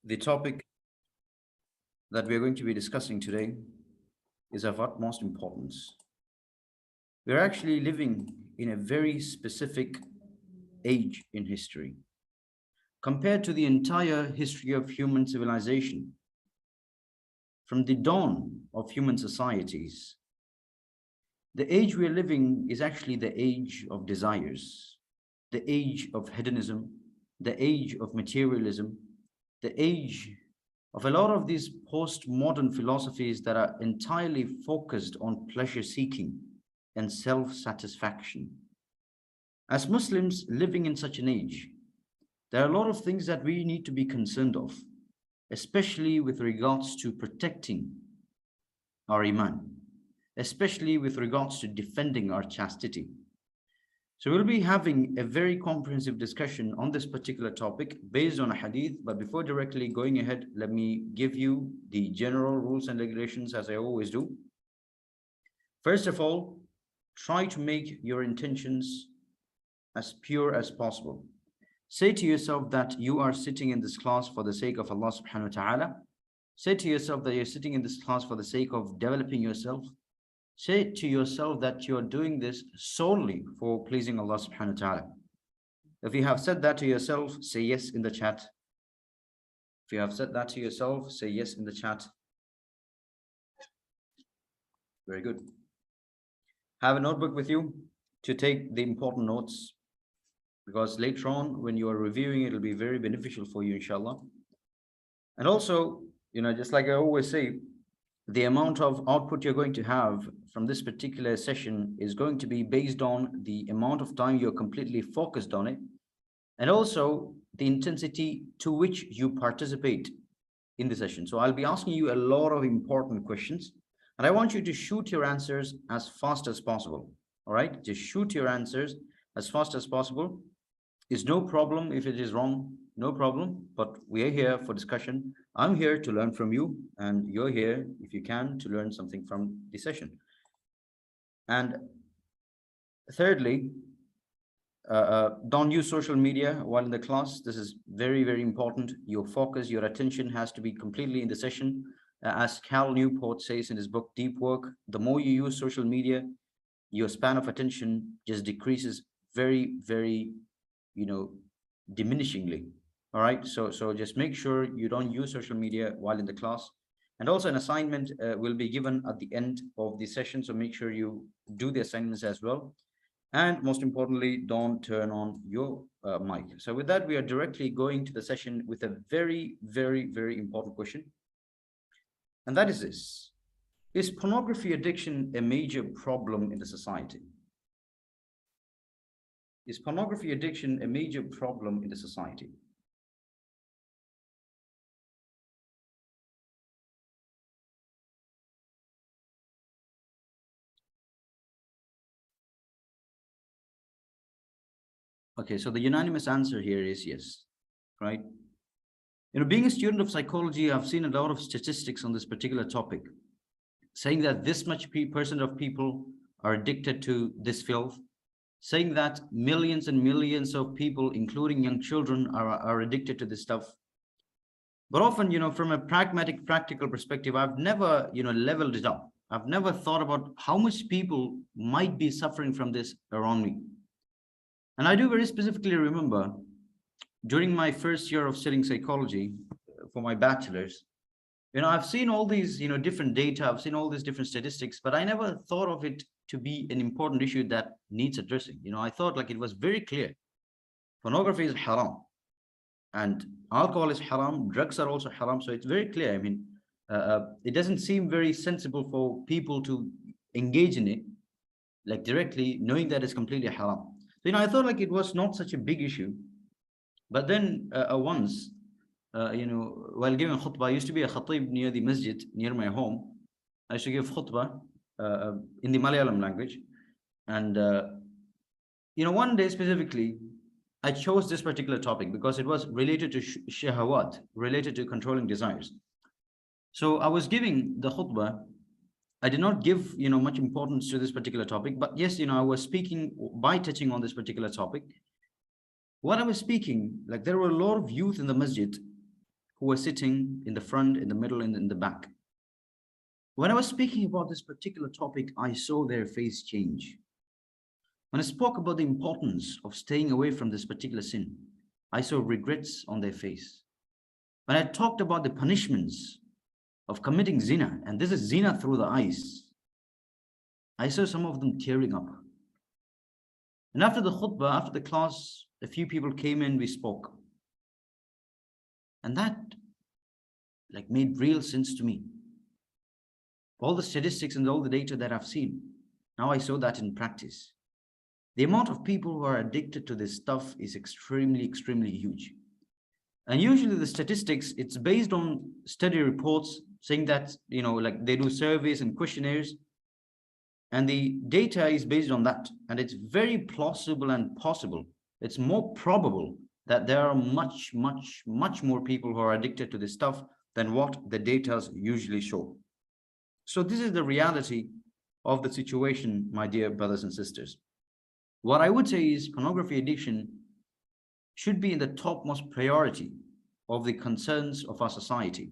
The topic that we are going to be discussing today is of utmost importance. We're actually living in a very specific age in history. Compared to the entire history of human civilization, from the dawn of human societies, the age we're living is actually the age of desires, the age of hedonism, the age of materialism, the age of a lot of these postmodern philosophies that are entirely focused on pleasure seeking and self satisfaction. As Muslims living in such an age, there are a lot of things that we need to be concerned of, especially with regards to protecting our iman, especially with regards to defending our chastity. So we'll be having a very comprehensive discussion on this particular topic based on a hadith. But before directly going ahead, let me give you the general rules and regulations as I always do. First of all, try to make your intentions as pure as possible. Say to yourself that you are sitting in this class for the sake of Allah subhanahu wa ta'ala. Say to yourself that you're sitting in this class for the sake of developing yourself. Say to yourself that you're doing this solely for pleasing Allah subhanahu wa ta'ala. If you have said that to yourself, say yes in the chat. If you have said that to yourself, say yes in the chat. Very good. Have a notebook with you to take the important notes, because later on when you are reviewing, it'll be very beneficial for you, inshallah. And also, just like I always say, the amount of output you're going to have from this particular session is going to be based on the amount of time you're completely focused on it, and also the intensity to which you participate in the session. So I'll be asking you a lot of important questions, and I want you to shoot your answers as fast as possible. All right, just shoot your answers as fast as possible. It's no problem if it is wrong, no problem, but we are here for discussion. I'm here to learn from you, and you're here, if you can, to learn something from the session. And thirdly, don't use social media while in the class. This is very, very important. Your focus, your attention has to be completely in the session. As Cal Newport says in his book, Deep Work, the more you use social media, your span of attention just decreases very, very, diminishingly. All right, so just make sure you don't use social media while in the class. And also an assignment will be given at the end of the session, so make sure you do the assignments as well. And most importantly, don't turn on your mic. So with that, we are directly going to the session with a very, very, very important question. And that is this: is pornography addiction a major problem in the society? Is pornography addiction a major problem in the society? Okay, so the unanimous answer here is yes, right? Being a student of psychology, I've seen a lot of statistics on this particular topic, saying that this much percent of people are addicted to this filth, saying that millions and millions of people, including young children, are addicted to this stuff. But often, from a pragmatic, practical perspective, I've never, leveled it up. I've never thought about how much people might be suffering from this around me. And I do very specifically remember during my first year of studying psychology for my bachelor's, I've seen all these, different data, I've seen all these different statistics, but I never thought of it to be an important issue that needs addressing. I thought like it was very clear. Pornography is haram and alcohol is haram, drugs are also haram. So it's very clear. It doesn't seem very sensible for people to engage in it like directly, knowing that it's completely haram. So, I thought like it was not such a big issue. But then once, while giving khutbah, I used to be a khatib near the masjid, near my home. I used to give khutbah in the Malayalam language. And, one day specifically, I chose this particular topic because it was related to shahawat, related to controlling desires. So I was giving the khutbah. I did not give, much importance to this particular topic, but yes, I was speaking by touching on this particular topic. When I was speaking, like there were a lot of youth in the masjid who were sitting in the front, in the middle, and in the back. When I was speaking about this particular topic, I saw their face change. When I spoke about the importance of staying away from this particular sin, I saw regrets on their face. When I talked about the punishments of committing zina, and this is zina through the eyes, I saw some of them tearing up. And after the khutbah, after the class, a few people came in, we spoke. And that made real sense to me. All the statistics and all the data that I've seen, now I saw that in practice. The amount of people who are addicted to this stuff is extremely, extremely huge. And usually the statistics, it's based on study reports saying that, they do surveys and questionnaires, and the data is based on that. And it's very plausible and possible. It's more probable that there are much, much, much more people who are addicted to this stuff than what the data usually show. So this is the reality of the situation, my dear brothers and sisters. What I would say is pornography addiction should be in the topmost priority of the concerns of our society.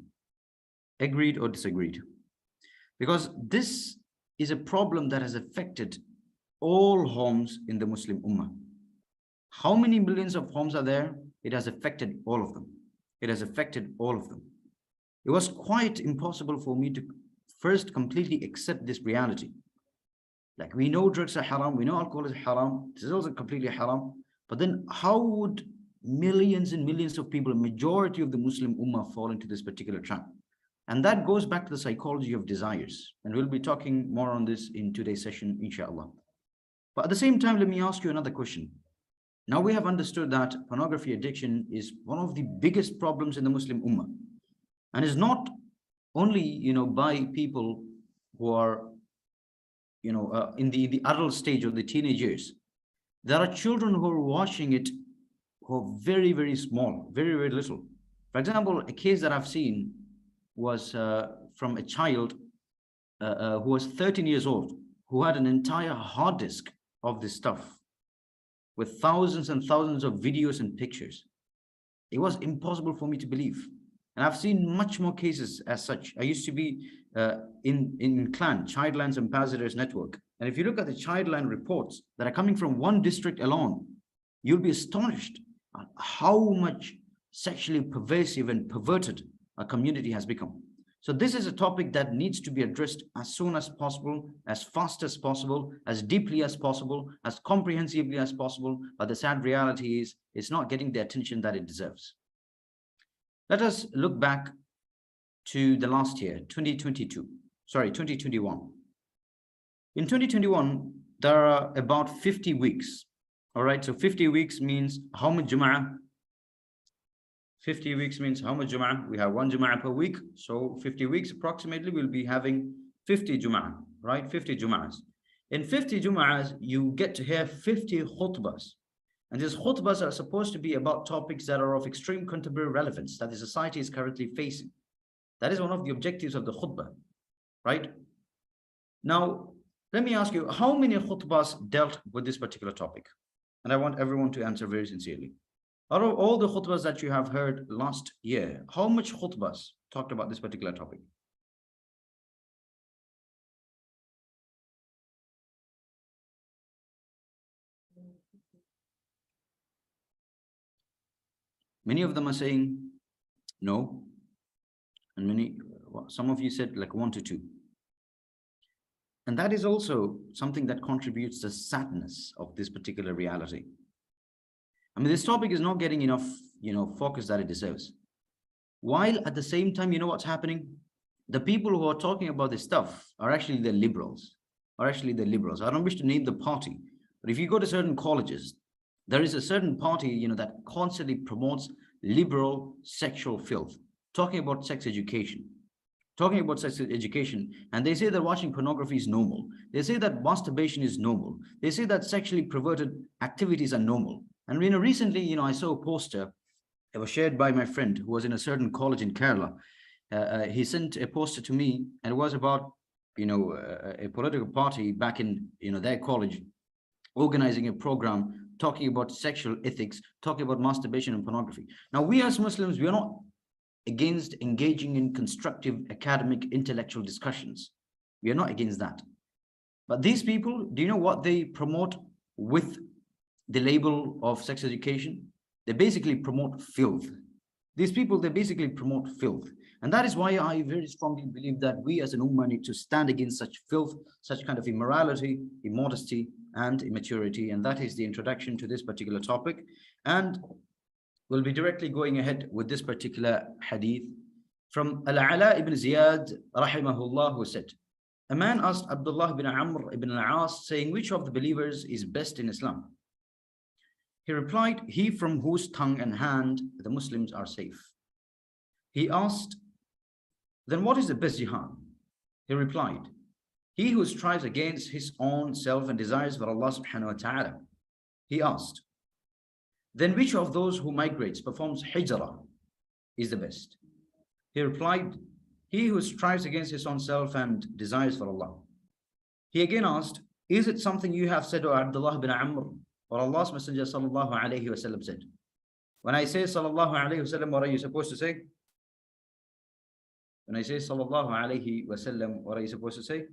Agreed or disagreed? Because this is a problem that has affected all homes in the Muslim Ummah. How many millions of homes are there? It has affected all of them. It has affected all of them. It was quite impossible for me to first completely accept this reality. Like, we know drugs are haram, we know alcohol is haram, this is also completely haram. But then how would millions and millions of people, a majority of the Muslim Ummah, fall into this particular trap? And that goes back to the psychology of desires. And we'll be talking more on this in today's session, inshallah. But at the same time, let me ask you another question. Now we have understood that pornography addiction is one of the biggest problems in the Muslim Ummah. And is not only, by people who are, in the adult stage or the teenage years. There are children who are watching it who are very, very small, very, very little. For example, a case that I've seen was from a child who was 13 years old, who had an entire hard disk of this stuff with thousands and thousands of videos and pictures. It was impossible for me to believe. And I've seen much more cases as such. I used to be in CLAN, Childline's Ambassadors Network. And if you look at the Childline reports that are coming from one district alone, you'll be astonished at how much sexually pervasive and perverted a community has become. So this is a topic that needs to be addressed as soon as possible, as fast as possible, as deeply as possible, as comprehensively as possible. But the sad reality is it's not getting the attention that it deserves. Let us look back to the last year, 2021. In 2021, there are about 50 weeks. All right, so 50 weeks means how much Jum'ah? 50 weeks means how much Jum'ah? We have one Jum'ah per week. So 50 weeks approximately, we'll be having 50 Jum'ah, right? 50 Jum'ahs. In 50 Jum'ahs, you get to hear 50 khutbahs. And these khutbahs are supposed to be about topics that are of extreme contemporary relevance that the society is currently facing. That is one of the objectives of the khutbah, right? Now, let me ask you, how many khutbahs dealt with this particular topic? And I want everyone to answer very sincerely. Out of all the khutbahs that you have heard last year, how much khutbahs talked about this particular topic? Many of them are saying no. And some of you said like 1 to 2. And that is also something that contributes to the sadness of this particular reality. I mean, this topic is not getting enough, focus that it deserves. While at the same time, you know what's happening? The people who are talking about this stuff are actually the liberals. I don't wish to name the party, but if you go to certain colleges, there is a certain party, that constantly promotes liberal sexual filth, talking about sex education, and they say that watching pornography is normal. They say that masturbation is normal. They say that sexually perverted activities are normal. And recently, I saw a poster. It was shared by my friend who was in a certain college in Kerala. He sent a poster to me, and it was about, a political party back in, their college, organizing a program talking about sexual ethics, talking about masturbation and pornography. Now, we as Muslims, we are not against engaging in constructive academic intellectual discussions. We are not against that. But these people, do you know what they promote with the label of sex education? They basically promote filth. These people, they basically promote filth. And that is why I very strongly believe that we as an ummah need to stand against such filth, such kind of immorality, immodesty, and immaturity. And that is the introduction to this particular topic. And we'll be directly going ahead with this particular hadith from Al-Ala ibn Ziyad, rahimahullah, who said, a man asked Abdullah ibn Amr ibn al-As, saying, which of the believers is best in Islam? He replied, he from whose tongue and hand the Muslims are safe. He asked, then what is the best jihad? He replied, he who strives against his own self and desires for Allah subhanahu wa ta'ala. He asked, then which of those who migrates, performs hijrah, is the best? He replied, he who strives against his own self and desires for Allah. He again asked, is it something you have said, O Abdullah bin Amr, or Allah's Messenger sallallahu alayhi wasallam said? When I say sallallahu alayhi wasallam, what are you supposed to say? When I say sallallahu alayhi wasallam, what are you supposed to say?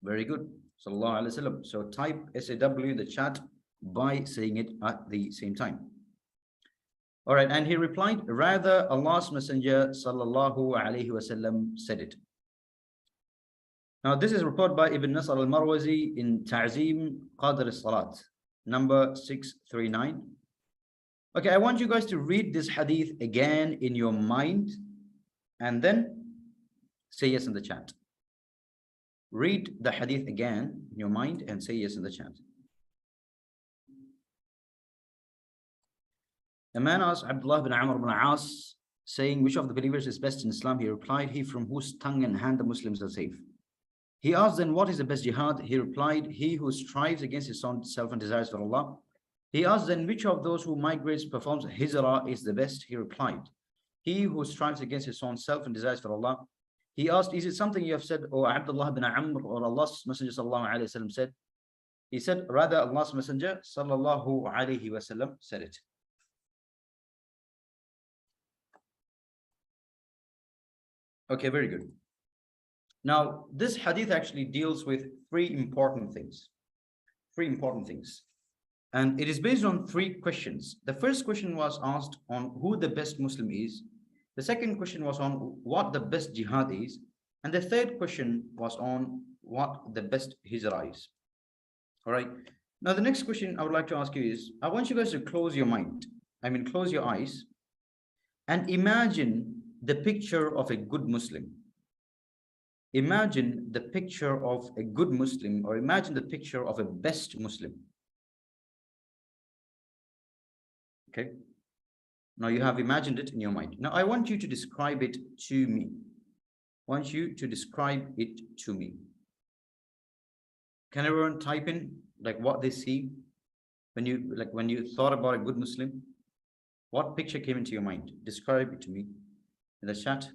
Very good. Sallallahu alayhi wasallam. So type SAW in the chat by saying it at the same time. All right, and he replied, rather Allah's Messenger sallallahu alayhi wasallam said it. Now this is reported by Ibn Nasr al-Marwazi in Ta'zim Qadr al-Salat, number 639. Okay, I want you guys to read this hadith again in your mind and then say yes in the chat. Read the hadith again in your mind and say yes in the chat. A man asked Abdullah bin Amr bin As, saying, which of the believers is best in Islam? He replied, he from whose tongue and hand the Muslims are safe. He asked, then what is the best jihad? He replied, he who strives against his own self and desires for Allah. He asked, then which of those who migrates, performs hijrah is the best? He replied, he who strives against his own self and desires for Allah. He asked, is it something you have said, O Abdullah bin Amr, or Allah's Messenger sallallahu alayhi wasallam said? He said, rather Allah's Messenger sallallahu alayhi wasallam said it. Okay, very good. Now, this hadith actually deals with three important things. And it is based on three questions. The first question was asked on who the best Muslim is. The second question was on what the best jihad is. And the third question was on what the best hijrah is. All right. Now, the next question I would like to ask you is, I want you guys to close your mind. Close your eyes and imagine the picture of a good Muslim. Imagine the picture of a good Muslim, or imagine the picture of a best Muslim. Okay. Now you have imagined it in your mind. Now I want you to describe it to me. Can everyone type in like what they see when you thought about a good Muslim? What picture came into your mind? Describe it to me in the chat.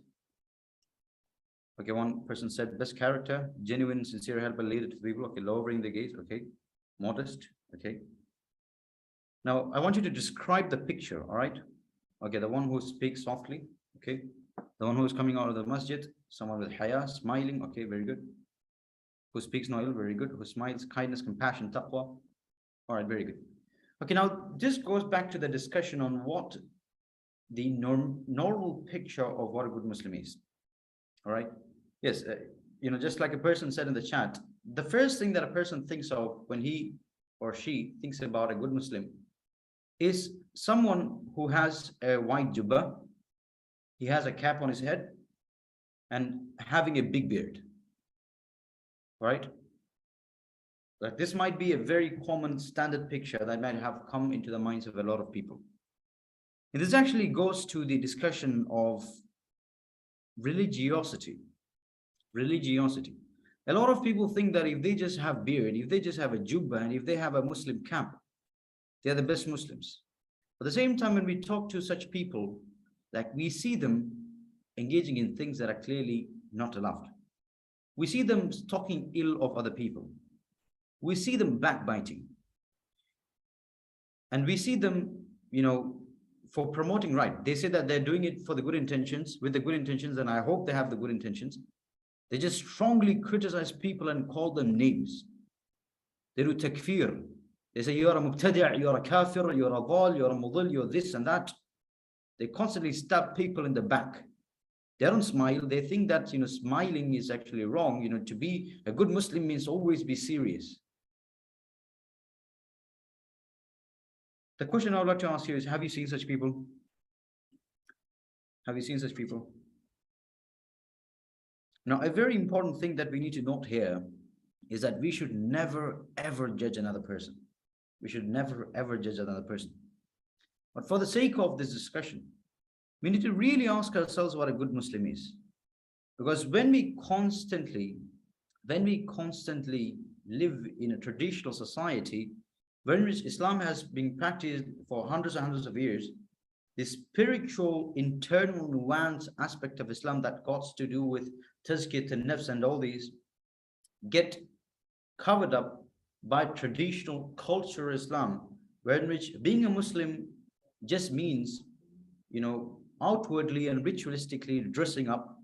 Okay, one person said best character, genuine, sincere helper, leader to people. Okay, lowering the gaze. Okay, modest. Okay. Now I want you to describe the picture. All right. Okay, the one who speaks softly. Okay, the one who is coming out of the masjid, someone with haya, smiling. Okay, very good. Who speaks no ill. Very good. Who smiles, kindness, compassion, taqwa. All right, very good. Okay, now this goes back to the discussion on what the normal picture of what a good Muslim is. All right. Yes, just like a person said in the chat, the first thing that a person thinks of when he or she thinks about a good Muslim is someone who has a white jubbah, he has a cap on his head, and having a big beard. Right? Like this might be a very common standard picture that might have come into the minds of a lot of people. And this actually goes to the discussion of religiosity. A lot of people think that if they just have beard, if they just have a jubbah, and if they have a Muslim cap, they are the best Muslims. At the same time, when we talk to such people, like we see them engaging in things that are clearly not allowed. We see them talking ill of other people. We see them backbiting. And we see them, for promoting right. They say that they're doing it for the good intentions, with the good intentions, and I hope they have the good intentions. They just strongly criticize people and call them names. They do takfir. They say, you're a mubtadi', you're a kafir, you're a dhal, you're a mudil, you're this and that. They constantly stab people in the back. They don't smile. They think that, smiling is actually wrong. To be a good Muslim means always be serious. The question I would like to ask you is, have you seen such people? Have you seen such people? Now, a very important thing that we need to note here is that we should never, ever judge another person. We should never, ever judge another person. But for the sake of this discussion, we need to really ask ourselves what a good Muslim is. Because when we constantly live in a traditional society, when Islam has been practiced for hundreds and hundreds of years, the spiritual, internal, nuanced aspect of Islam that got to do with tazkiyat and nafs and all these get covered up by traditional culture Islam, where in which being a Muslim just means, outwardly and ritualistically dressing up,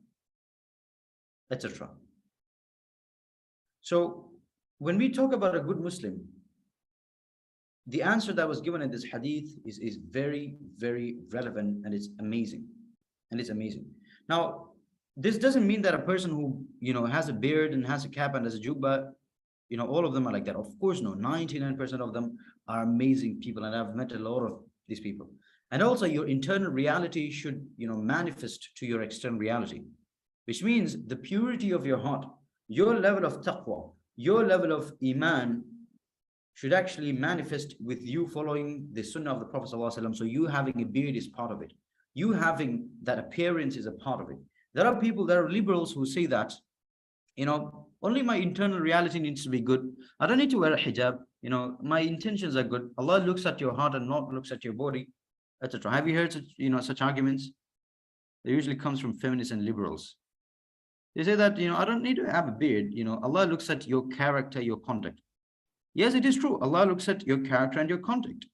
etc. So when we talk about a good Muslim, the answer that was given in this hadith is very, very relevant, and it's amazing. Now, this doesn't mean that a person who, has a beard and has a cap and has a jubba, all of them are like that. Of course, no, 99% of them are amazing people, and I've met a lot of these people. And also your internal reality should, manifest to your external reality, which means the purity of your heart, your level of taqwa, your level of iman should actually manifest with you following the sunnah of the Prophet ﷺ. So you having a beard is part of it. You having that appearance is a part of it. There are people, there are liberals who say that, only my internal reality needs to be good. I don't need to wear a hijab. My intentions are good. Allah looks at your heart and not looks at your body, etc. Have you heard such, such arguments? They usually comes from feminists and liberals. They say that, I don't need to have a beard. Allah looks at your character, your conduct. Yes, it is true. Allah looks at your character and your conduct.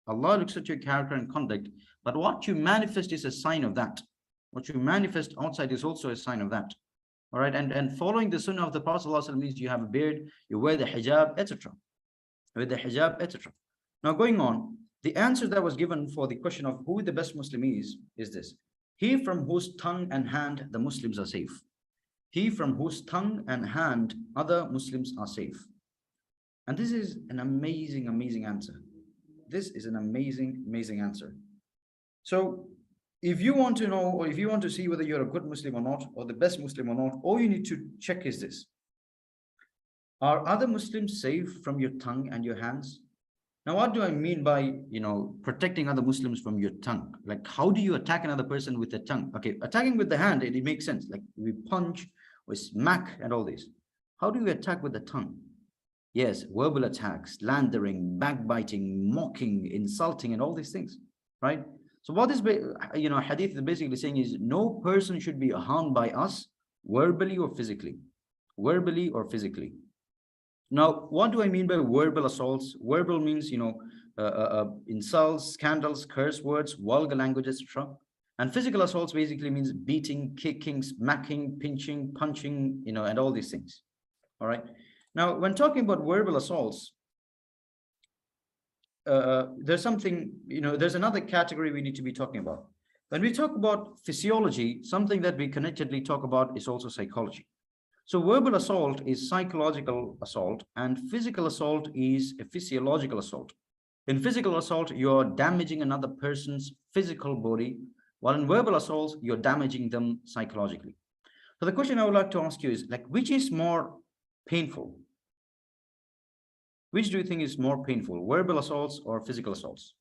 Allah looks at your character and conduct. But what you manifest is a sign of that. What you manifest outside is also a sign of that. All right. And following the sunnah of the Prophet ﷺ means you have a beard, you wear the hijab, etc. With the hijab, etc. Now going on, the answer that was given for the question of who the best Muslim is this. He from whose tongue and hand the Muslims are safe. He from whose tongue and hand other Muslims are safe. And this is an amazing, amazing answer. This is an amazing, amazing answer. So if you want to know, or if you want to see whether you're a good Muslim or not, or the best Muslim or not, all you need to check is this. Are other Muslims safe from your tongue and your hands? Now, what do I mean by, protecting other Muslims from your tongue? Like, how do you attack another person with the tongue? Okay, attacking with the hand, it makes sense. Like we punch, we smack and all this. How do you attack with the tongue? Yes, verbal attacks, slandering, backbiting, mocking, insulting, and all these things, right? So what this, hadith is basically saying is no person should be harmed by us verbally or physically. Verbally or physically. Now, what do I mean by verbal assaults? Verbal means, insults, scandals, curse words, vulgar language, etc. And physical assaults basically means beating, kicking, smacking, pinching, punching, and all these things. All right. Now, when talking about verbal assaults, there's something, there's another category we need to be talking about. When we talk about physiology, something that we connectedly talk about is also psychology. So verbal assault is psychological assault, and physical assault is a physiological assault. In physical assault, you're damaging another person's physical body, while in verbal assault, you're damaging them psychologically. So the question I would like to ask you is, which is more painful? Which do you think is more painful, verbal assaults or physical assaults?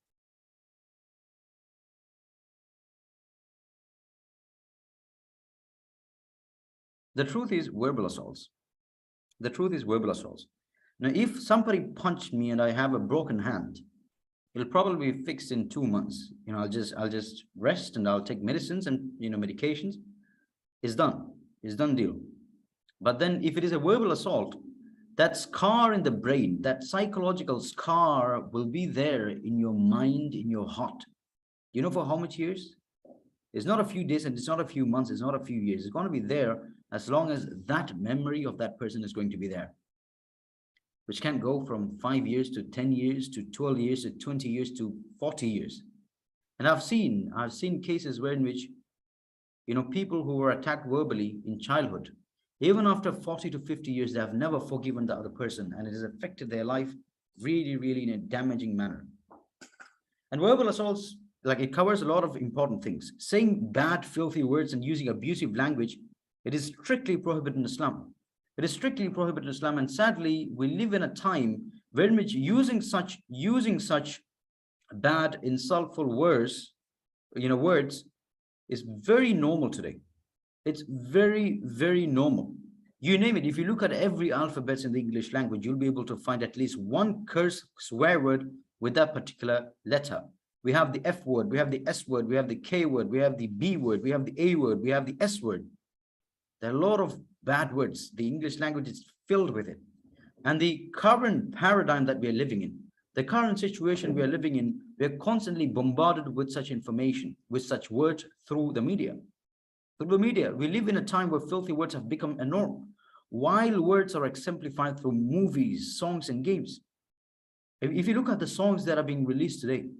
The truth is verbal assaults. The truth is verbal assaults. Now, if somebody punched me and I have a broken hand, it'll probably be fixed in 2 months. I'll just rest and I'll take medicines and medications. It's done. It's done deal. But then if it is a verbal assault, that scar in the brain, that psychological scar will be there in your mind, in your heart. You know for how much years? It's not a few days and it's not a few months, it's not a few years. It's going to be there as long as that memory of that person is going to be there, which can go from 5 years to 10 years to 12 years to 20 years to 40 years. And I've seen cases where in which, people who were attacked verbally in childhood, even after 40 to 50 years, they have never forgiven the other person, and it has affected their life really, really in a damaging manner. And verbal assaults, like it covers a lot of important things. Saying bad, filthy words and using abusive language, it is strictly prohibited in Islam. It is strictly prohibited in Islam, and sadly, we live in a time where which using such bad, insultful words is very normal today. It's very, very normal. You name it. If you look at every alphabet in the English language, you'll be able to find at least one curse swear word with that particular letter. We have the F word, we have the S word, we have the K word, we have the B word, we have the A word, we have the S word. There are a lot of bad words. The English language is filled with it. And the current paradigm that we are living in, the current situation we are living in, we are constantly bombarded with such information, with such words through the media. Through the media, we live in a time where filthy words have become a norm. While words are exemplified through movies, songs, and games. If you look at the songs that are being released today,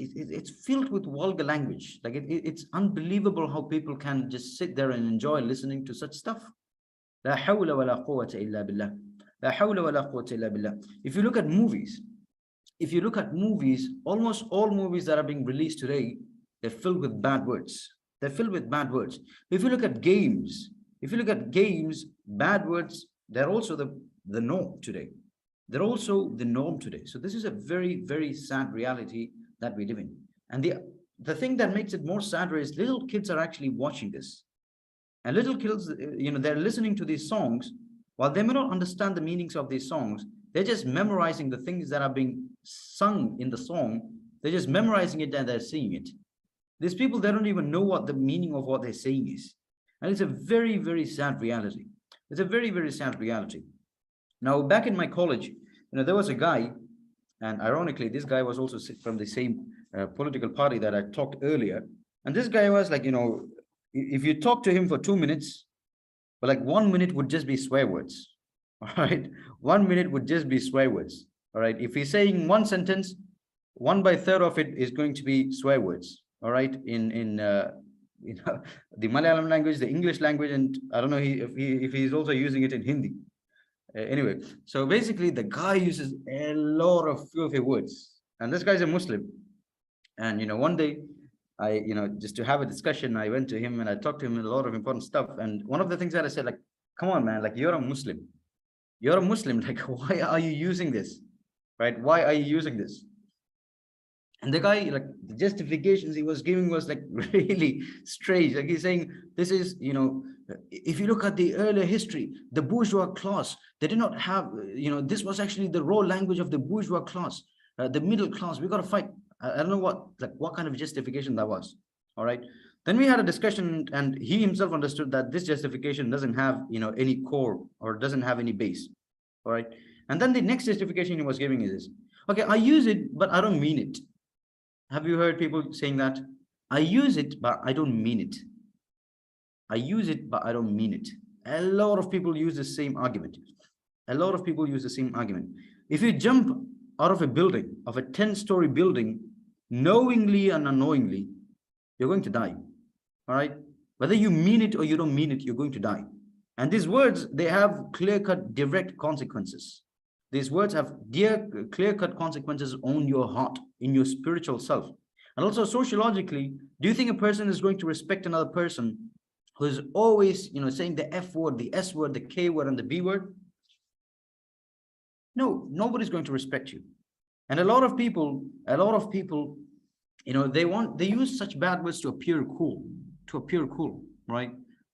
it's filled with vulgar language. Like it's unbelievable how people can just sit there and enjoy listening to such stuff. La hawla wa la quwwata illa billah. La hawla wa la quwwata illa billah. If you look at movies, almost all movies that are being released today, they're filled with bad words. They're filled with bad words. If you look at games, bad words, they're also the norm today. They're also the norm today. So this is a very, very sad reality that we live in. And the thing that makes it more sadder is little kids are actually watching this. And little kids, they're listening to these songs. While they may not understand the meanings of these songs, they're just memorizing the things that are being sung in the song. They're just memorizing it and they're singing it. These people, they don't even know what the meaning of what they're saying is. And it's a very, very sad reality. It's a very, very sad reality. Now, back in my college, there was a guy, and ironically, this guy was also from the same political party that I talked earlier. And this guy was like, if you talk to him for 2 minutes, but like 1 minute would just be swear words. All right. 1 minute would just be swear words. All right. If he's saying one sentence, 1/3 of it is going to be swear words. All right. In the Malayalam language, the English language, and I don't know if he's also using it in Hindi. Anyway, so basically the guy uses a lot of filthy words, and this guy's a Muslim. And one day I just to have a discussion, I went to him and I talked to him a lot of important stuff. And one of the things that I said, like, come on, man, like you're a Muslim, like why are you using this, right? Why are you using this? And the guy, like, the justifications he was giving was like really strange. Like he's saying, this is, if you look at the earlier history, the bourgeois class, they did not have, this was actually the raw language of the bourgeois class, the middle class. We got to fight. I don't know what kind of justification that was. All right. Then we had a discussion, and he himself understood that this justification doesn't have, any core or doesn't have any base. All right. And then the next justification he was giving is this. Okay, I use it, but I don't mean it. Have you heard people saying that? I use it, but I don't mean it. I use it, but I don't mean it. A lot of people use the same argument. If you jump out of a building, of a 10-story building, knowingly and unknowingly, you're going to die. All right? Whether you mean it or you don't mean it, you're going to die. And these words, they have clear-cut, direct consequences. These words have clear-cut consequences on your heart, in your spiritual self. And also sociologically, do you think a person is going to respect another person who is always, saying the F word, the S word, the K word, and the B word? No, nobody's going to respect you. And a lot of people, they use such bad words to appear cool, right?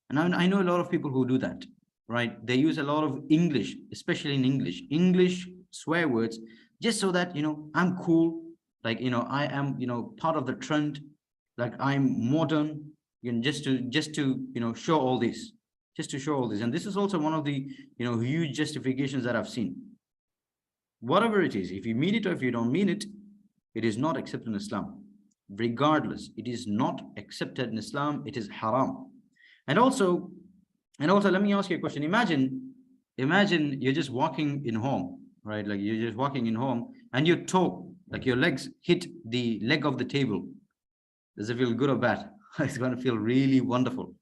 And I know a lot of people who do that. Right? They use a lot of English, especially in English swear words, just so that, I'm cool. Like, I am, part of the trend. Like I'm modern, just to, show all this, And this is also one of the, huge justifications that I've seen. Whatever it is, if you mean it or if you don't mean it, It is not accepted in Islam. Regardless, it is not accepted in Islam. It is haram. And also, let me ask you a question. Imagine you're just walking in home, right? Like you're just walking in home and your toe, like your legs hit the leg of the table. Does it feel good or bad? It's going to feel really wonderful,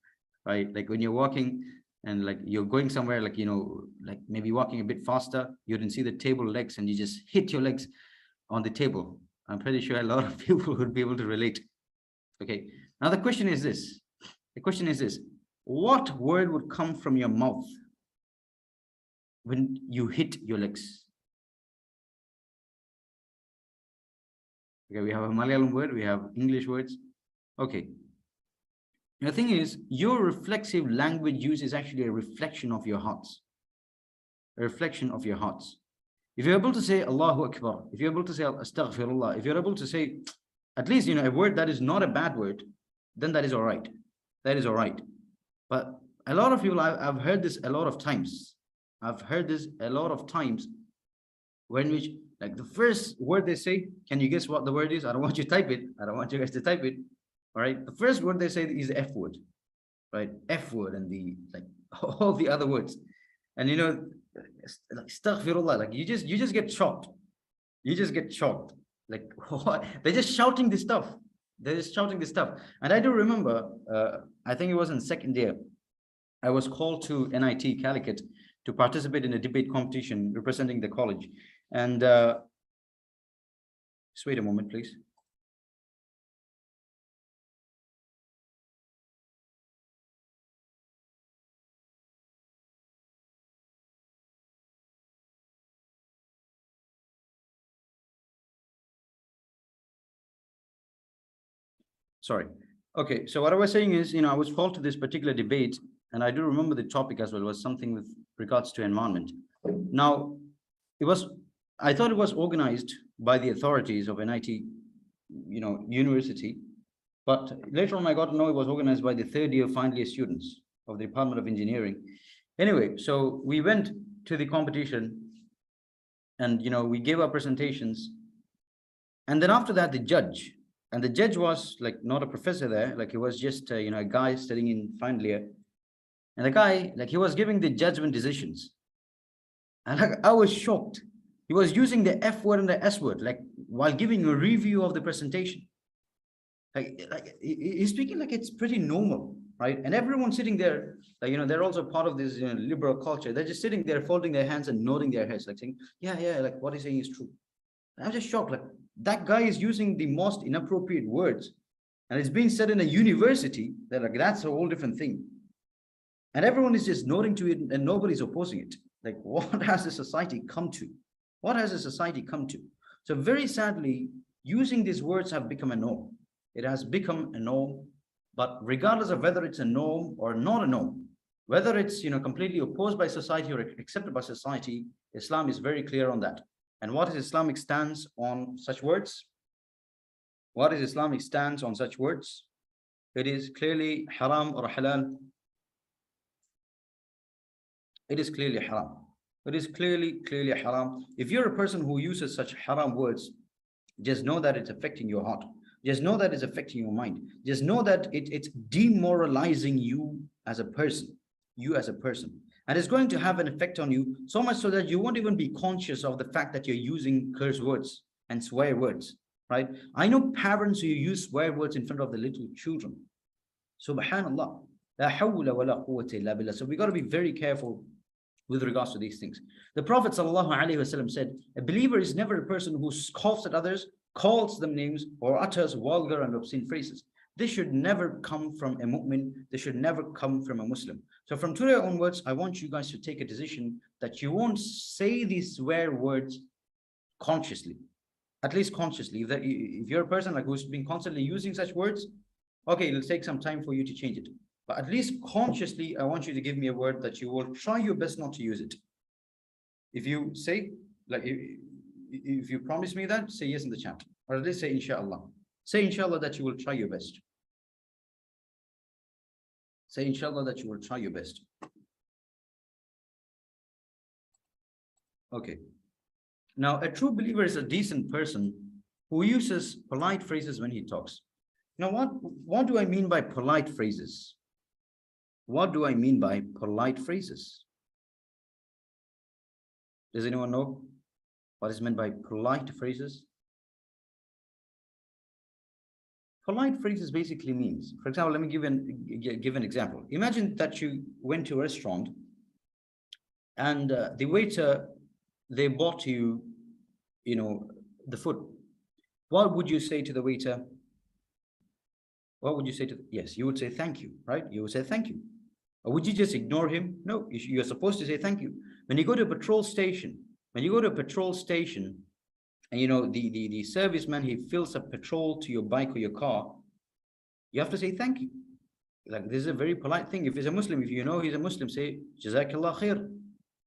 right? Like when you're walking and like you're going somewhere, like, like maybe walking a bit faster, you didn't see the table legs and you just hit your legs on the table. I'm pretty sure a lot of people would be able to relate. Okay. Now the question is this. What word would come from your mouth when you hit your legs? Okay, we have a Malayalam word, we have English words. Okay. The thing is, your reflexive language use is actually a reflection of your hearts. A reflection of your hearts. If you're able to say Allahu Akbar, if you're able to say Astaghfirullah, if you're able to say at least, a word that is not a bad word, then that is all right. That is all right. But a lot of people, I've heard this a lot of times. When which, like the first word they say, can you guess what the word is? I don't want you to type it. I don't want you guys to type it. All right. The first word they say is the F word, right? F word and the like all the other words. And like astaghfirullah, like you just get shocked. You just get shocked. Like what? They're just shouting this stuff. And I do remember, I think it was in second year, I was called to NIT Calicut to participate in a debate competition representing the college. And just wait a moment, please. Sorry. Okay, so what I was saying is, I was called to this particular debate, and I do remember the topic as well, was something with regards to environment. Now, I thought it was organized by the authorities of NIT, university, but later on I got to know it was organized by the third year, final year students of the Department of Engineering. Anyway, so we went to the competition and, we gave our presentations. And then after that, the judge was like not a professor there, like he was just, a guy studying in final year. And the guy, like he was giving the judgment decisions. And like, I was shocked. He was using the F word and the S word, like while giving a review of the presentation. Like he's speaking like it's pretty normal, right? And everyone sitting there, like, they're also part of this liberal culture. They're just sitting there, folding their hands and nodding their heads, like saying, yeah, like what he's saying is true. And I'm just shocked, like that guy is using the most inappropriate words. And it's being said in a university that like that's a whole different thing. And everyone is just nodding to it and nobody's opposing it. Like, what has the society come to? So very sadly, using these words have become a norm. It has become a norm, but regardless of whether it's a norm or not a norm, whether it's completely opposed by society or accepted by society, Islam is very clear on that. And what is Islamic stance on such words? It is clearly haram or halal. It is clearly haram. It is clearly haram. If you're a person who uses such haram words, just know that it's affecting your heart. Just know that it's affecting your mind. Just know that it's demoralizing you as a person. And it's going to have an effect on you, so much so that you won't even be conscious of the fact that you're using curse words and swear words, right? I know parents who use swear words in front of the little children. Subhanallah. La hawla wa la quwwata illa billah. So we got to be very careful with regards to these things. The Prophet ﷺ said, a believer is never a person who scoffs at others, calls them names, or utters vulgar and obscene phrases. This should never come from a mu'min. This should never come from a Muslim. So from today onwards, I want you guys to take a decision that you won't say these swear words consciously, at least consciously. If you're a person like who's been constantly using such words, okay, it'll take some time for you to change it. But at least consciously, I want you to give me a word that you will try your best not to use it. If you say, like, if you promise me that, say yes in the chat. Or at least say inshallah. Say inshallah that you will try your best. Say inshallah that you will try your best. Okay. Now, a true believer is a decent person who uses polite phrases when he talks. Now, what do I mean by polite phrases? What do I mean by polite phrases? Does anyone know what is meant by polite phrases? Polite phrases basically means, for example, let me give an example. Imagine that you went to a restaurant and the waiter, they bought you, the food. What would you say to the waiter? What would you say to, yes, you would say thank you, right? You would say thank you. Or would you just ignore him? No, you're supposed to say thank you. When you go to a petrol station, and the serviceman, he fills up petrol to your bike or your car, you have to say thank you. Like, this is a very polite thing. If he's a Muslim, if you know he's a Muslim, say Jazakallah khair.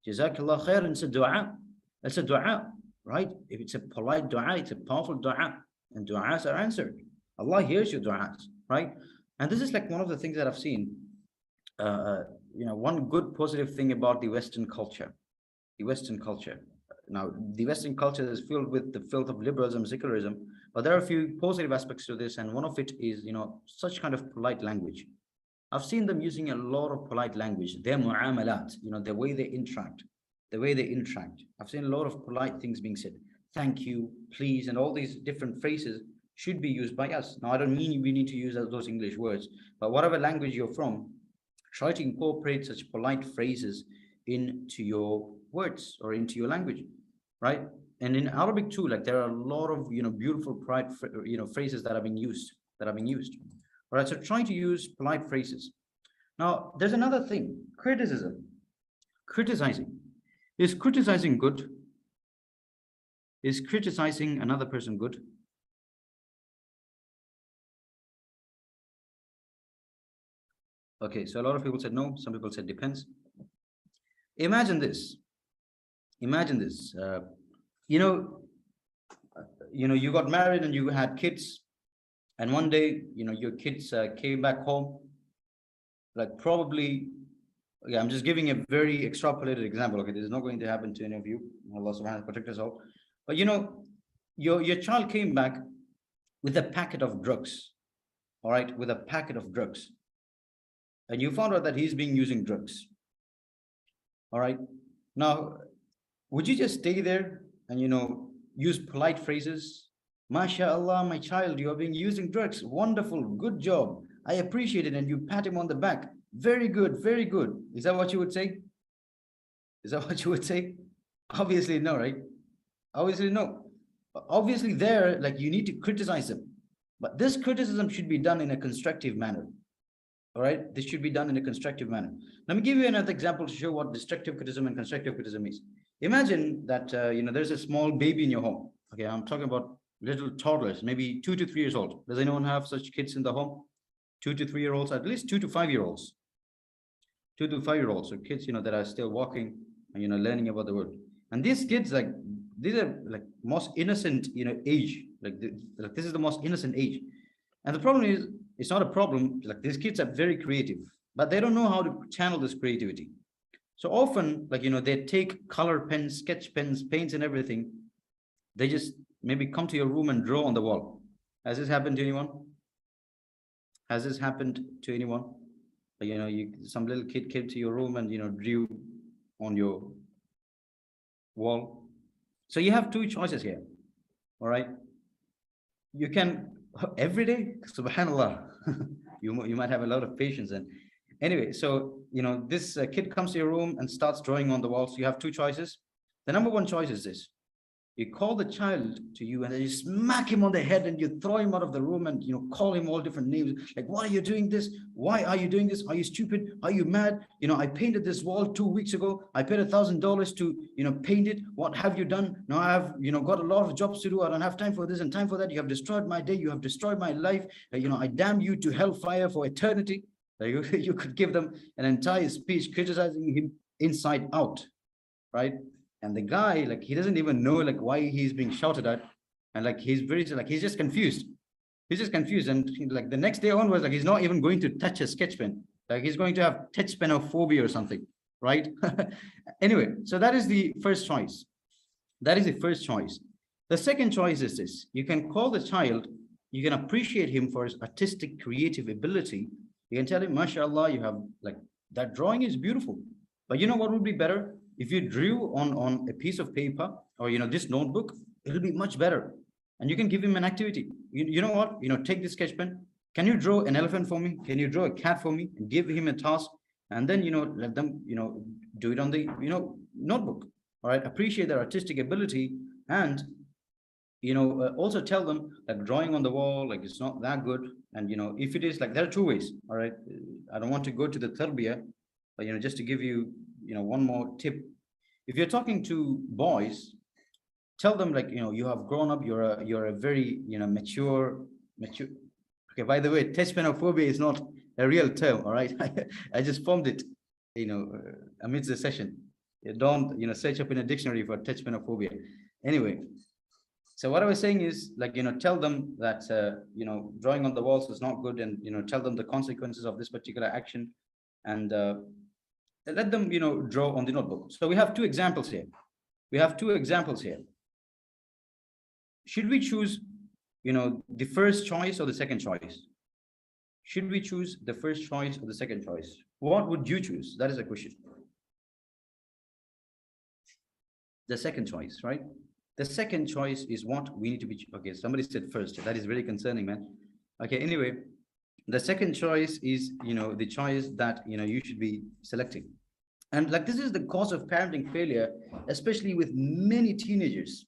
Jazakallah khair, and it's a dua. It's a dua, right? If it's a polite dua, it's a powerful dua, and duas are answered. Allah hears your duas, right? And this is like one of the things that I've seen. One good positive thing about the Western culture. Now, the Western culture is filled with the filth of liberalism, secularism, but there are a few positive aspects to this, and one of it is, such kind of polite language. I've seen them using a lot of polite language. Their mu'amalat, the way they interact. I've seen a lot of polite things being said. Thank you, please, and all these different phrases should be used by us. Now, I don't mean we need to use those English words, but whatever language you're from, try to incorporate such polite phrases into your words or into your language, right? And in Arabic too, like, there are a lot of beautiful polite phrases that are being used. All right, so try to use polite phrases. Now, there's another thing: criticizing. Is criticizing good? Is criticizing another person good? Okay, so a lot of people said no. Some people said depends. Imagine this. You got married and you had kids, and one day, your kids came back home. Like, probably, yeah, I'm just giving a very extrapolated example. Okay, this is not going to happen to any of you. Allah subhanahu wa ta'ala protect us all. But your child came back with a packet of drugs. All right, with a packet of drugs. And you found out that he's been using drugs. All right. Now, would you just stay there and, use polite phrases? MashaAllah, my child, you have been using drugs. Wonderful. Good job. I appreciate it. And you pat him on the back. Very good. Very good. Is that what you would say? Obviously, no, right? Obviously, no. Obviously, there, like, you need to criticize him. But this criticism should be done in a constructive manner. All right, this should be done in a constructive manner. Let me give you another example to show what destructive criticism and constructive criticism is. Imagine that there's a small baby in your home. Okay, I'm talking about little toddlers, maybe 2 to 3 years old. Does anyone have such kids in the home? 2 to 3 year olds, at least 2 to 5 year olds. 2 to 5 year olds, so kids that are still walking and learning about the world. And these kids, like, these are like most innocent age. Like this is the most innocent age. And the problem is, it's not a problem. Like, these kids are very creative, but they don't know how to channel this creativity. So often, like, they take color pens, sketch pens, paints, and everything. They just maybe come to your room and draw on the wall. Has this happened to anyone? Like, some little kid came to your room and drew on your wall. So you have 2 choices here. All right. You can every day, subhanallah. you might have a lot of patience. And anyway, so this kid comes to your room and starts drawing on the wall. So you have 2 choices. The number 1 choice is this: you call the child to you and then you smack him on the head and you throw him out of the room and call him all different names, like, why are you doing this? Why are you doing this? Are you stupid? Are you mad? I painted this wall 2 weeks ago. I paid $1,000 to paint it. What have you done? Now I have got a lot of jobs to do. I don't have time for this and time for that. You have destroyed my day. You have destroyed my life. I damn you to hellfire for eternity. You could give them an entire speech criticizing him inside out, right? And the guy, like, he doesn't even know, like, why he's being shouted at. And like, he's just confused. And like, the next day onwards, like, he's not even going to touch a sketch pen. Like, he's going to have touch phobia or something, right? Anyway, so that is the first choice. The second choice is this. You can call the child, you can appreciate him for his artistic, creative ability. You can tell him, mashallah, you have like that drawing is beautiful. But you know what would be better? If you drew on a piece of paper or this notebook, it'll be much better. And you can give him an activity. You know what? Take this sketch pen. Can you draw an elephant for me? Can you draw a cat for me? And give him a task. And then let them do it on the notebook. All right. Appreciate their artistic ability, and also tell them that drawing on the wall, like, it's not that good. And if it is, like, there are two ways. All right. I don't want to go to the tarbiyah, but just to give you one more tip. If you're talking to boys, tell them, like, you have grown up, you're a very mature. Okay, by the way, technophobia is not a real term. All right. I just formed it amidst the session. You don't search up in a dictionary for technophobia. Anyway, so what I was saying is, like, tell them that drawing on the walls is not good, and tell them the consequences of this particular action, and let them draw on the notebook. So we have two examples here. Should we choose the first choice or the second choice? Should we choose the first choice or the second choice? What would you choose? That is a question. The second choice, right? The second choice is what we need to be. Okay, somebody said first. That is very concerning, man. Okay, anyway, the second choice is the choice that you should be selecting. And like, this is the cause of parenting failure, especially with many teenagers.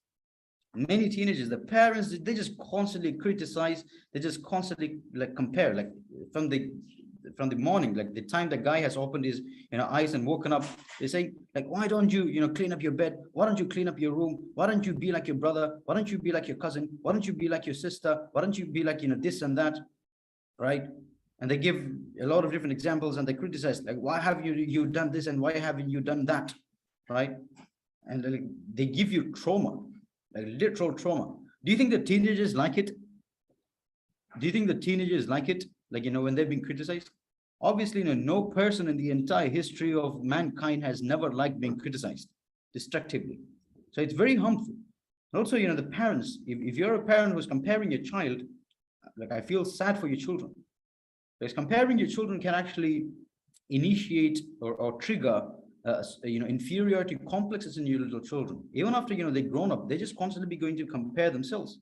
The parents, they just constantly criticize, they just constantly like compare, like from the morning, like the time the guy has opened his eyes and woken up, they're saying, like, why don't you clean up your bed? Why don't you clean up your room? Why don't you be like your brother? Why don't you be like your cousin? Why don't you be like your sister? Why don't you be like this and that, right? And they give a lot of different examples, and they criticize, like, why have you done this, and why haven't you done that, right? And like, they give you trauma, like literal trauma. Do you think the teenagers like it? Like, when they've been criticized? Obviously, no person in the entire history of mankind has never liked being criticized destructively. So it's very harmful. And also, the parents, if you're a parent who's comparing your child, like, I feel sad for your children. Because comparing your children can actually initiate or trigger inferiority complexes in your little children. Even after they've grown up, they're just constantly be going to compare themselves.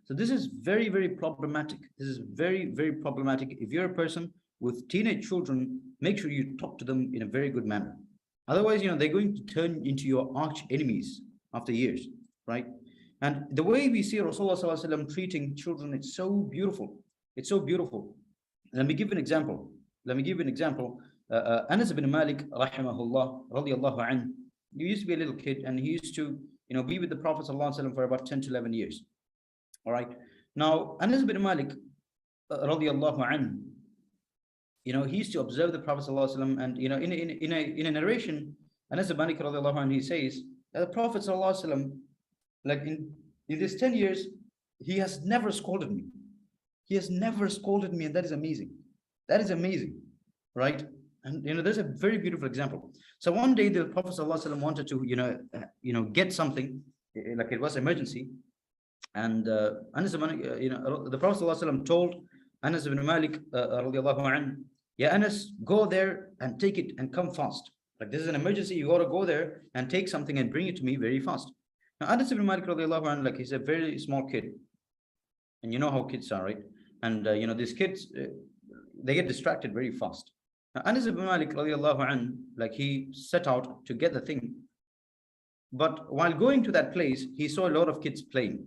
So this is very, very problematic. If you're a person with teenage children, make sure you talk to them in a very good manner. Otherwise, they're going to turn into your arch enemies after years, right? And the way we see Rasulullah treating children, it's so beautiful. Let me give an example. Anas ibn Malik, rahimahullah, radiallahu anhu, he used to be a little kid, and he used to, be with the Prophet ﷺ for about 10 to 11 years. All right. Now, Anas ibn Malik, radiallahu anhu, he used to observe the Prophet ﷺ, and in a narration, Anas ibn Malik, radiallahu anhu, he says that the Prophet ﷺ, like in these 10 years, he has never scolded me. And that is amazing. Right? And there's a very beautiful example. So one day the Prophet ﷺ wanted to get something, like it was emergency, and Anas ibn Malik, the Prophet ﷺ told Anas ibn Malik radiallahu anhu, yeah, Anas, go there and take it and come fast. Like, this is an emergency, you got to go there and take something and bring it to me very fast. Now Anas ibn Malik radiallahu anhu, like, he's a very small kid, and you know how kids are, right? And these kids, they get distracted very fast. Now, Anas ibn Malik radiallahu anhu, like, he set out to get the thing, but while going to that place, he saw a lot of kids playing.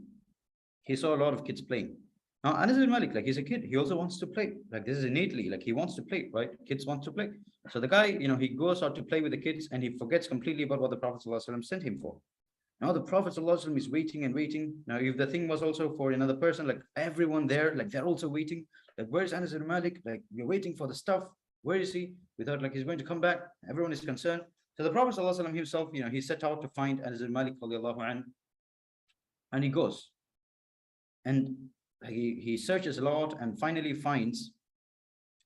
Now, Anas ibn Malik, like, he's a kid, he also wants to play. Like, this is innately, like, he wants to play, right? Kids want to play. So the guy, he goes out to play with the kids, and he forgets completely about what the Prophet ﷺ sent him for. Now the Prophet ﷺ is waiting and waiting. Now, if the thing was also for another person, like, everyone there, like, they're also waiting. Like, where's Anas ibn Malik? Like, we're waiting for the stuff. Where is he? We thought, like, he's going to come back. Everyone is concerned. So the Prophet ﷺ himself, he set out to find Anas ibn Malik radiallahu anhu, and he goes. And he searches a lot and finally finds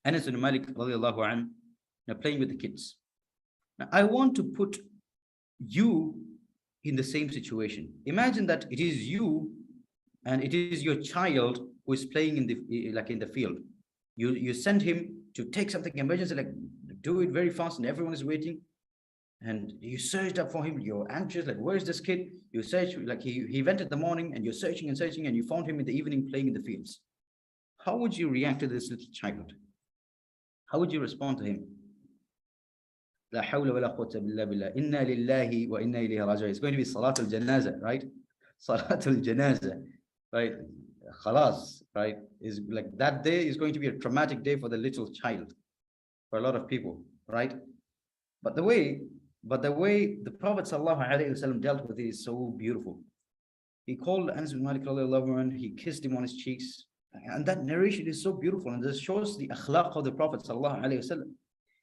Anas ibn Malik radiallahu anhu, playing with the kids. Now, I want to put you in the same situation. Imagine that it is you and it is your child who is playing in the like in the field. You send him to take something emergency, like do it very fast, and everyone is waiting. And you searched up for him. You're anxious, like where's this kid? You search, like he went in the morning, and you're searching and searching, and you found him in the evening playing in the fields. How would you react to this little child? How would you respond to him? لا حول ولا قوة إلا بالله إنا لله وإنا إليه راجعون. It's going to be Salatul Janazah, right? Salatul Janazah, right? Khalas, right? Is like that day is going to be a traumatic day for the little child, for a lot of people, right? But the way the Prophet ﷺ dealt with it is so beautiful. He called Anas bin Malik radiallahu anhu, he kissed him on his cheeks. And that narration is so beautiful, and this shows the akhlaq of the Prophet ﷺ.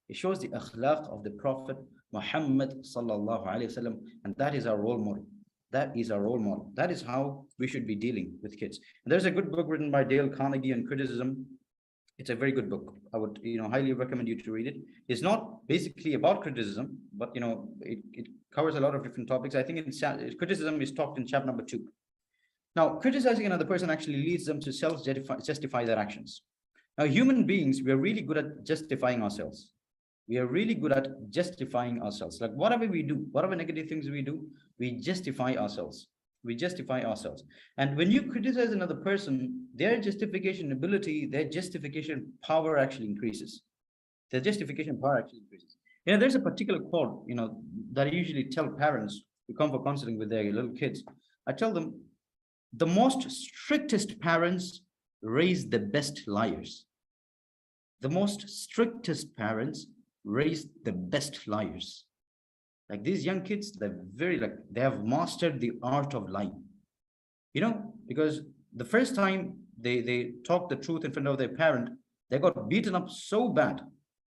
It shows the akhlaq of the Prophet Muhammad sallallahu alaihi wasallam, and that is our role model. That is our role model. That is how we should be dealing with kids. And there's a good book written by Dale Carnegie on criticism. It's a very good book. I would, highly recommend you to read it. It's not basically about criticism, but it covers a lot of different topics. I think criticism is talked in chapter number 2. Now, criticizing another person actually leads them to self-justify their actions. Now, human beings, we are really good at justifying ourselves. We are really good at justifying ourselves. Like whatever we do, whatever negative things we do, we justify ourselves. We justify ourselves. And when you criticize another person, their justification ability, their justification power actually increases. Their justification power actually increases. There's a particular quote, that I usually tell parents who come for counseling with their little kids. I tell them, the most strictest parents raise the best liars. The most strictest parents raise the best liars. Like these young kids, they have mastered the art of lying. Because the first time they talk the truth in front of their parent, they got beaten up so bad.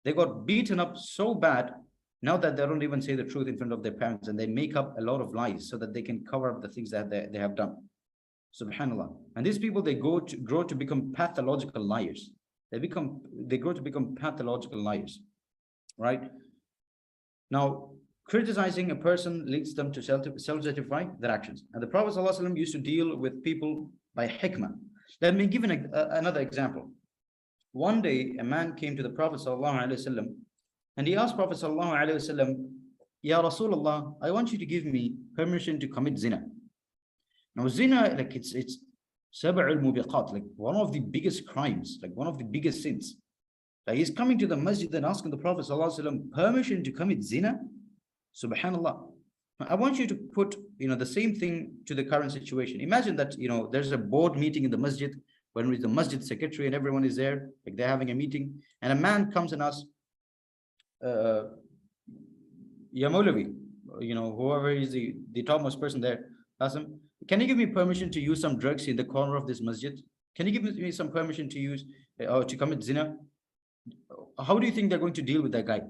They got beaten up so bad now that they don't even say the truth in front of their parents, and they make up a lot of lies so that they can cover up the things that they have done. Subhanallah. And these people, they grow to become pathological liars. They grow to become pathological liars. Right? Now, criticizing a person leads them to self-justify their actions. And the Prophet ﷺ used to deal with people by hikmah. Let me give another example. One day, a man came to the Prophet ﷺ and he asked Prophet ﷺ, Ya Rasulullah, I want you to give me permission to commit zina. Now, zina, like it's sab'ul mubiqat, like one of the biggest crimes, like one of the biggest sins. He's coming to the masjid and asking the Prophet ﷺ permission to commit zina. Subhanallah. I want you to put, the same thing to the current situation. Imagine that, there's a board meeting in the masjid when with the masjid secretary and everyone is there, like they're having a meeting, and a man comes and asks, Ya Maulavi, whoever is the topmost person there, asks him, can you give me permission to use some drugs in the corner of this masjid? Can you give me some permission to use or to commit zina? How do you think they're going to deal with that guy?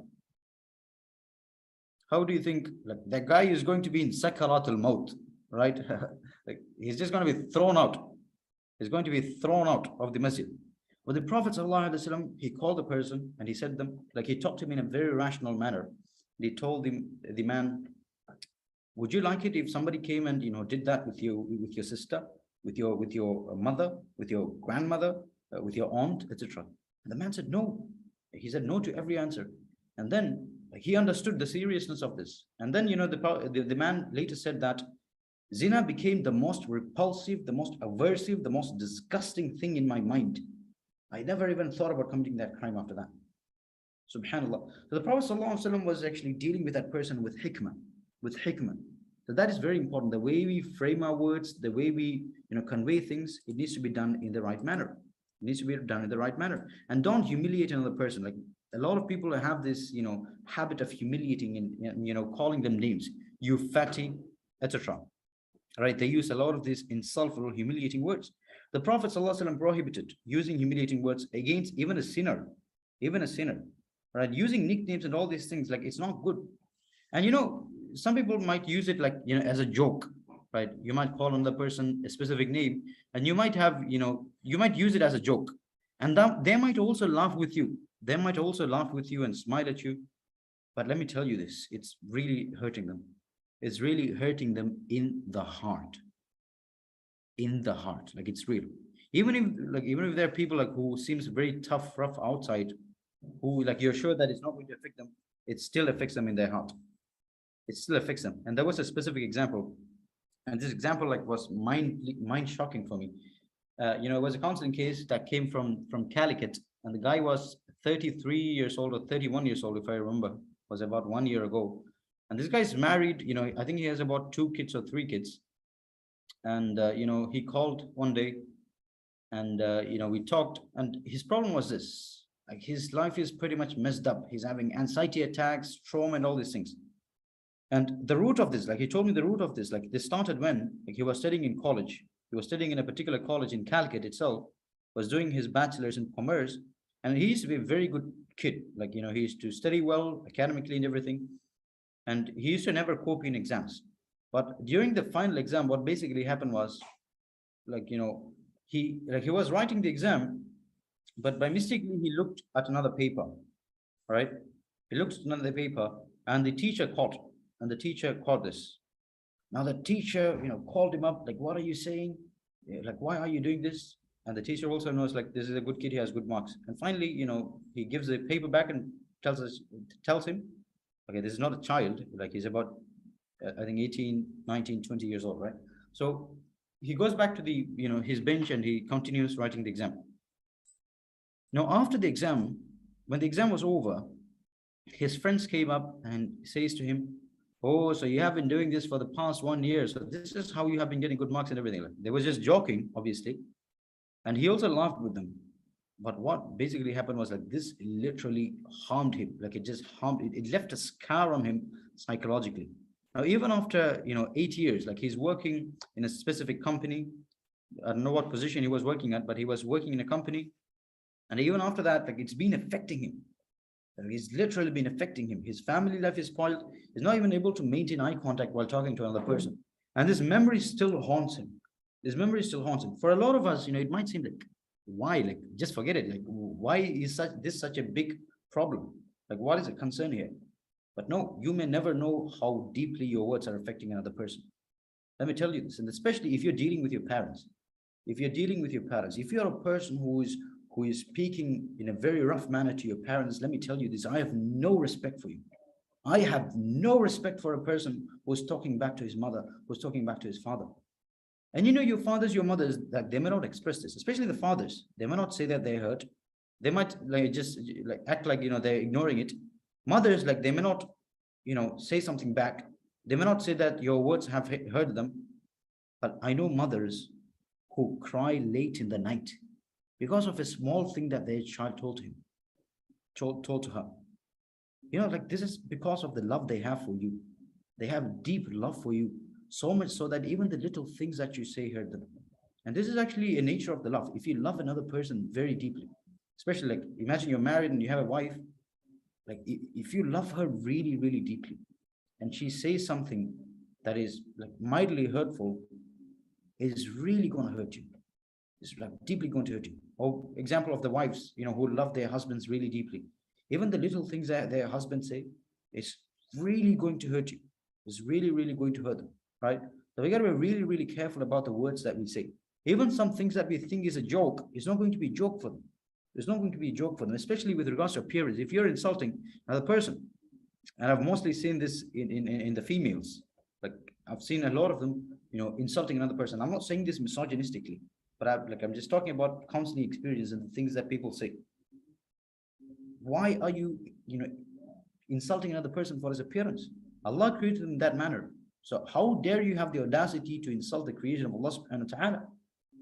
How do you think, like, that guy is going to be in sakaratul maut, right? Like he's just going to be thrown out. He's going to be thrown out of the masjid. But the Prophet ﷺ, he called the person and he said them, like he talked to him in a very rational manner. He told him, the man, would you like it if somebody came and did that with your sister, with your mother, with your grandmother, with your aunt, etc.? And the man said no. He said no to every answer. And then he understood the seriousness of this. And then the man later said that zina became the most repulsive, the most aversive, the most disgusting thing in my mind. I never even thought about committing that crime after that. Subhanallah. So the Prophet ﷺ was actually dealing with that person with hikmah. So that is very important. The way we frame our words, the way we convey things, it needs to be done in the right manner. It needs to be done in the right manner. And don't humiliate another person. Like a lot of people have this habit of humiliating and calling them names, you fatty, etc. Right? They use a lot of these insultful, humiliating words. The Prophet ﷺ prohibited using humiliating words against even a sinner, right? Using nicknames and all these things, like it's not good. And some people might use it like as a joke, right? You might call another person a specific name, and you might have you might use it as a joke, and they might also laugh with you. They might also laugh with you and smile at you. But let me tell you this: it's really hurting them. is really hurting them in the heart. In the heart, like it's real. Even if there are people like who seems very tough, rough outside, who like you're sure that it's not going to affect them, it still affects them in their heart. It still affects them. And there was a specific example, and this example like was mind shocking for me. It was a counseling case that came from Calicut, and the guy was 33 years old or 31 years old, if I remember. Was about 1 year ago, and this guy's married. I think he has about 2 kids or 3 kids, and he called one day, and we talked, and his problem was this: like his life is pretty much messed up. He's having anxiety attacks, trauma, and all these things. And the root of this, like he told me, the root of this, like this started when like he was studying in college. He was studying in a particular college in Calicut itself, was doing his bachelor's in commerce, and he used to be a very good kid. Like, he used to study well academically and everything. And he used to never copy in exams. But during the final exam, what basically happened was, like, he was writing the exam, but by mistakenly he looked at another paper, right? He looked at another paper, and the teacher caught this. Now the teacher, called him up, like, what are you saying? Like, why are you doing this? And the teacher also knows, like, this is a good kid, he has good marks. And finally, he gives the paper back and tells him, okay, this is not a child, like he's about, I think 18, 19, 20 years old, right? So he goes back to his bench and he continues writing the exam. Now, after the exam, when the exam was over, his friends came up and says to him, oh, so you have been doing this for the past 1 year. So this is how you have been getting good marks and everything. Like, they were just joking, obviously. And he also laughed with them. But what basically happened was like this literally harmed him. Like it just harmed, it left a scar on him psychologically. Now, even after, 8 years, like he's working in a specific company. I don't know what position he was working at, but he was working in a company. And even after that, like it's been affecting him. He's literally been affecting him. His family life is spoiled. He's not even able to maintain eye contact while talking to another person. And this memory still haunts him. This memory still haunts him. For a lot of us, it might seem like, why? Like, just forget it. Like, why is this such a big problem? Like, what is the concern here? But no, you may never know how deeply your words are affecting another person. Let me tell you this, and especially if you're dealing with your parents. If you're dealing with your parents, if you're a person who is speaking in a very rough manner to your parents, let me tell you this, I have no respect for you. I have no respect for a person who's talking back to his mother, who's talking back to his father. And your fathers, your mothers, that they may not express this, especially the fathers. They may not say that they hurt. They might like just like act like they're ignoring it. Mothers, like they may not, say something back. They may not say that your words have hurt them. But I know mothers who cry late in the night because of a small thing that their child told him, told to her. Like this is because of the love they have for you. They have deep love for you, so much so that even the little things that you say hurt them. And this is actually a nature of the love. If you love another person very deeply, especially like imagine you're married and you have a wife, like if you love her really, really deeply, and she says something that is like mildly hurtful, is really going to hurt you. It's like deeply going to hurt you. Or example of the wives, who love their husbands really deeply. Even the little things that their husbands say is really going to hurt you. It's really, really going to hurt them, right? So we got to be really, really careful about the words that we say. Even some things that we think is a joke, it's not going to be a joke for them. It's not going to be a joke for them, especially with regards to appearance. If you're insulting another person, and I've mostly seen this in the females, like I've seen a lot of them, insulting another person. I'm not saying this misogynistically, but I'm just talking about counseling experience and the things that people say. Why are you, insulting another person for his appearance? Allah created him in that manner. So how dare you have the audacity to insult the creation of Allah subhanahu wa ta'ala?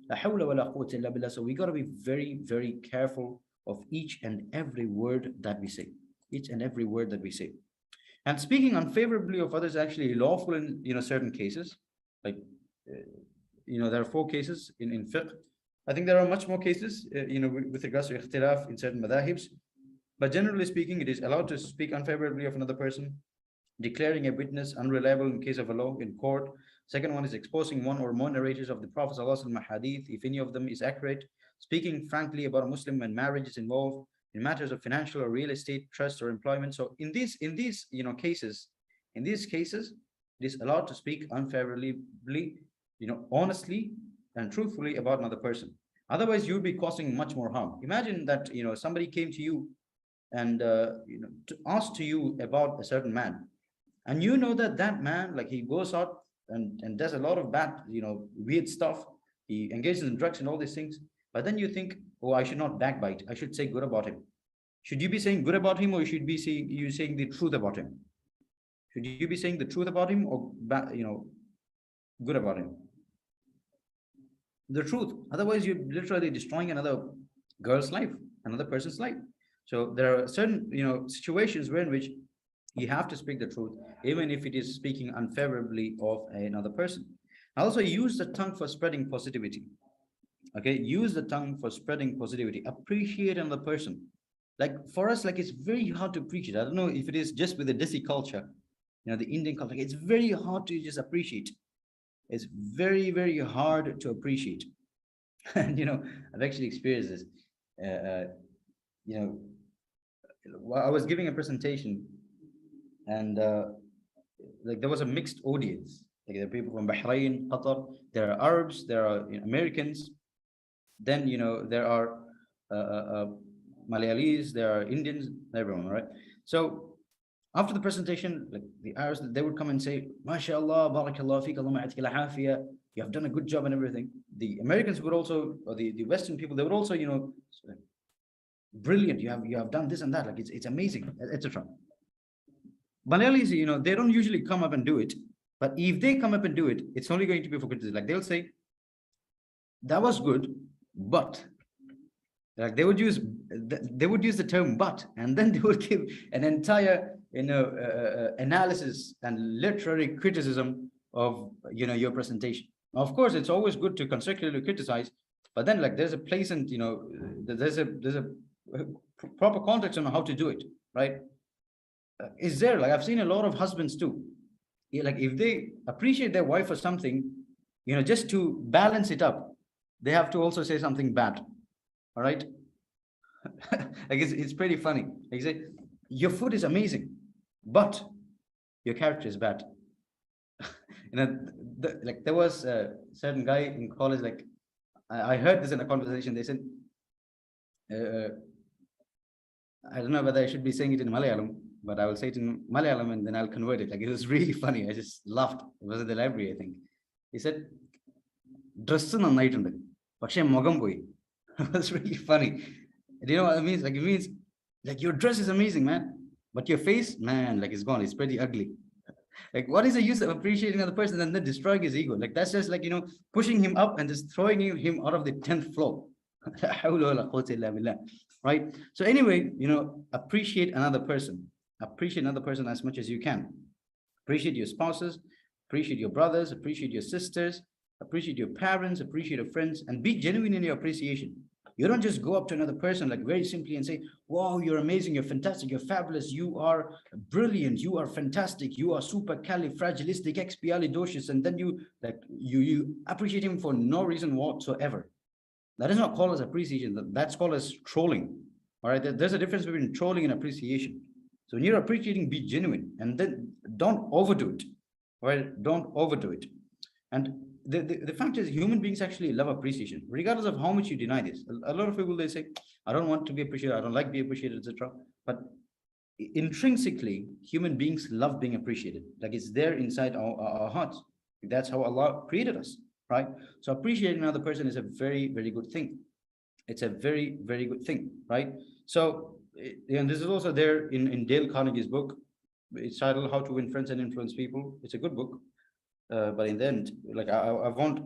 La hawla wa la quwwata illa billah. So we got to be very, very careful of each and every word that we say. Each and every word that we say. And speaking unfavorably of others actually lawful in certain cases. Like there are 4 cases in fiqh. I think there are much more cases with regards to ikhtilaf in certain madahibs. But generally speaking, it is allowed to speak unfavorably of another person, declaring a witness unreliable in case of a law in court. Second one is exposing one or more narrators of the Prophet hadith if any of them is accurate, speaking frankly about a Muslim when marriage is involved, in matters of financial or real estate, trust or employment. So in these cases, It is allowed to speak unfavorably, honestly and truthfully about another person. Otherwise, you'll be causing much more harm. Imagine that, somebody came to you and, to ask to you about a certain man, and you know that that man, like, he goes out and does a lot of bad, weird stuff. He engages in drugs and all these things. But then you think, oh, I should not backbite. I should say good about him. Should you be saying good about him, or you should be saying the truth about him? Should you be saying the truth about him, or good about him? The truth. Otherwise, you're literally destroying another girl's life, another person's life. So there are certain, situations where in which you have to speak the truth, even if it is speaking unfavorably of another person. Also, use the tongue for spreading positivity. Okay, use the tongue for spreading positivity. Appreciate another person. Like for us, like, it's very hard to appreciate. I don't know if it is just with the Desi culture, the Indian culture. It's very hard to just appreciate. It's very, very hard to appreciate. And I've actually experienced this. You know, I was giving a presentation, and like, there was a mixed audience. Like, there are people from Bahrain, Qatar, there are Arabs, there are, Americans, then there are Malayalis, there are Indians, everyone, right? So after the presentation, like, the Arabs, they would come and say, MashaAllah, Barakallah Fik, Allah ma'atik al you have done a good job and everything. The Americans would also, or the Western people, they would also, brilliant, you have done this and that, like, it's amazing, etc. Malayalis, they don't usually come up and do it, but if they come up and do it, it's only going to be for criticism. Like, they'll say, that was good, but, like, they would use the term "but," and then they would give an entire, analysis and literary criticism of, your presentation. Now, of course, it's always good to constructively criticize, but then, like, there's a place, and there's a proper context on how to do it, right? Is there, like, I've seen a lot of husbands too. Like, if they appreciate their wife for something, just to balance it up, they have to also say something bad. All right. Like, it's pretty funny. Like, say, your food is amazing, but your character is bad. Like, there was a certain guy in college, like, I heard this in a conversation. They said, I don't know whether I should be saying it in Malayalam, but I will say it in Malayalam and then I'll convert it. Like, it was really funny. I just laughed. It was at the library, I think. He said, dress നന്നായിട്ടുണ്ട് പക്ഷേ മുഖം പോയി. That's really funny. Do you know what it means? Like, it means, like, your dress is amazing, man, but your face, man, like, it's gone. It's pretty ugly. Like, what is the use of appreciating another person and then destroying his ego? Like, that's just like, pushing him up and just throwing him out of the 10th floor. Right? So anyway, appreciate another person. Appreciate another person as much as you can. Appreciate your spouses, appreciate your brothers, appreciate your sisters, appreciate your parents, appreciate your friends, and be genuine in your appreciation. You don't just go up to another person, like, very simply and say, wow, you're amazing, you're fantastic, you're fabulous, you are brilliant, you are fantastic, you are supercalifragilisticexpialidocious, and then you appreciate him for no reason whatsoever. That is not called as appreciation. That's called as trolling. All right, there's a difference between trolling and appreciation. So when you're appreciating, be genuine, and then don't overdo it. All right, don't overdo it. And the fact is, human beings actually love appreciation, regardless of how much you deny this. A lot of people, they say, I don't want to be appreciated, I don't like being appreciated, etc. But intrinsically, human beings love being appreciated. Like, it's there inside our hearts. That's how Allah created us, right? So appreciating another person is a very, very good thing. It's a very, very good thing, right? So, and this is also there in Dale Carnegie's book. It's titled How to Win Friends and Influence People. It's a good book. But in the end, like, I won't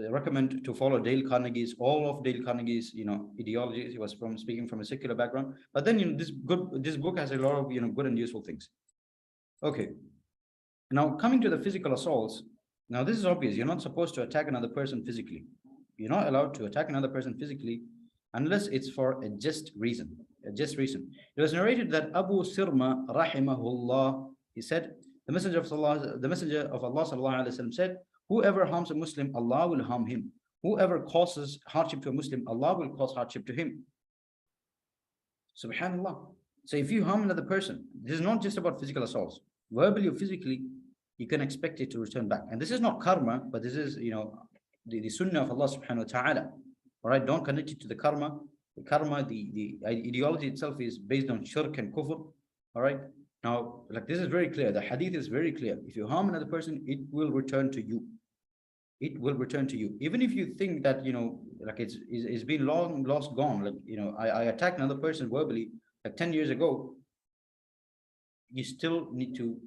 recommend to follow all of Dale Carnegie's, ideologies. He was speaking from a secular background. But then, this book has a lot of, good and useful things. Okay. Now, coming to the physical assaults. Now, this is obvious. You're not supposed to attack another person physically. You're not allowed to attack another person physically unless it's for a just reason. A just reason. It was narrated that Abu Sirma, rahimahullah, he said, the Messenger of Allah sallallahu alaihi wasallam said, whoever harms a Muslim, Allah will harm him. Whoever causes hardship to a Muslim, Allah will cause hardship to him. Subhanallah. So if you harm another person, this is not just about physical assaults, verbally or physically, you can expect it to return back. And this is not karma, but this is, the sunnah of Allah subhanahu wa ta'ala. All right, don't connect it to the karma. The karma, the ideology itself is based on shirk and kufr. All right. Now, like this is very clear. The hadith is very clear. If you harm another person, it will return to you. It will return to you. Even if you think that, like it's been long lost, gone. Like, I attacked another person verbally like 10 years ago. You still need to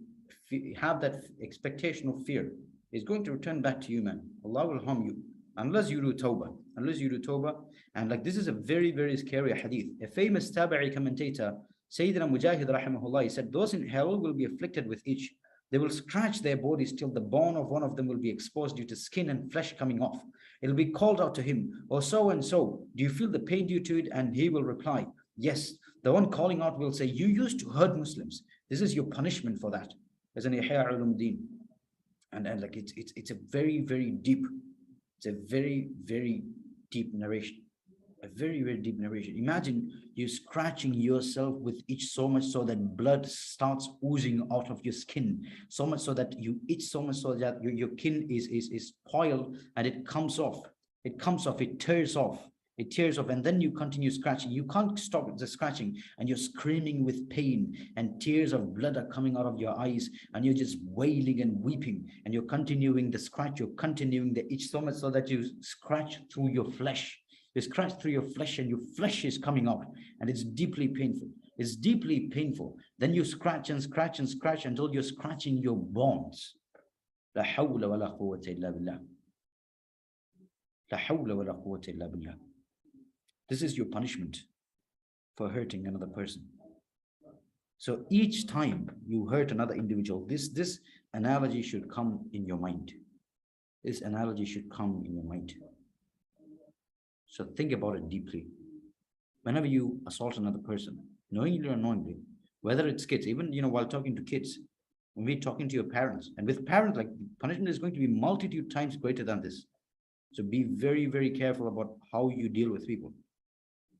have that expectation of fear. It's going to return back to you, man. Allah will harm you unless you do tawbah. Unless you do tawbah. And like this is a very, very scary hadith. A famous tabi'i commentator, Sayyidina Mujahid rahimahullah, he said, those in hell will be afflicted with itch. They will scratch their bodies till the bone of one of them will be exposed due to skin and flesh coming off. It'll be called out to him, "Oh, so and so, do you feel the pain due to it?" And he will reply, "Yes." The one calling out will say, "You used to hurt Muslims. This is your punishment for that." As an Ihya Ulumuddin. And like it's a very, very deep, it's a very, very deep narration. A very, very deep narration. Imagine you scratching yourself with itch so much so that blood starts oozing out of your skin, so much so that you itch so much so that your skin is spoiled and it comes off. It comes off, it tears off. It tears off, and then you continue scratching. You can't stop the scratching, and you're screaming with pain, and tears of blood are coming out of your eyes, and you're just wailing and weeping, and you're continuing the scratch, you're continuing the itch so much so that you scratch through your flesh. You scratch through your flesh, and your flesh is coming out, and it's deeply painful. It's deeply painful. Then you scratch and scratch and scratch until you're scratching your bones. La hawla wa la quwwata illa billah. La hawla wa la quwwata illa billah. This is your punishment for hurting another person. So each time you hurt another individual, this analogy should come in your mind. This analogy should come in your mind. So think about it deeply. Whenever you assault another person, knowingly or unknowingly, whether it's kids, even while talking to kids, when we're talking to your parents, and with parents, like punishment is going to be multitude times greater than this. So be very, very careful about how you deal with people.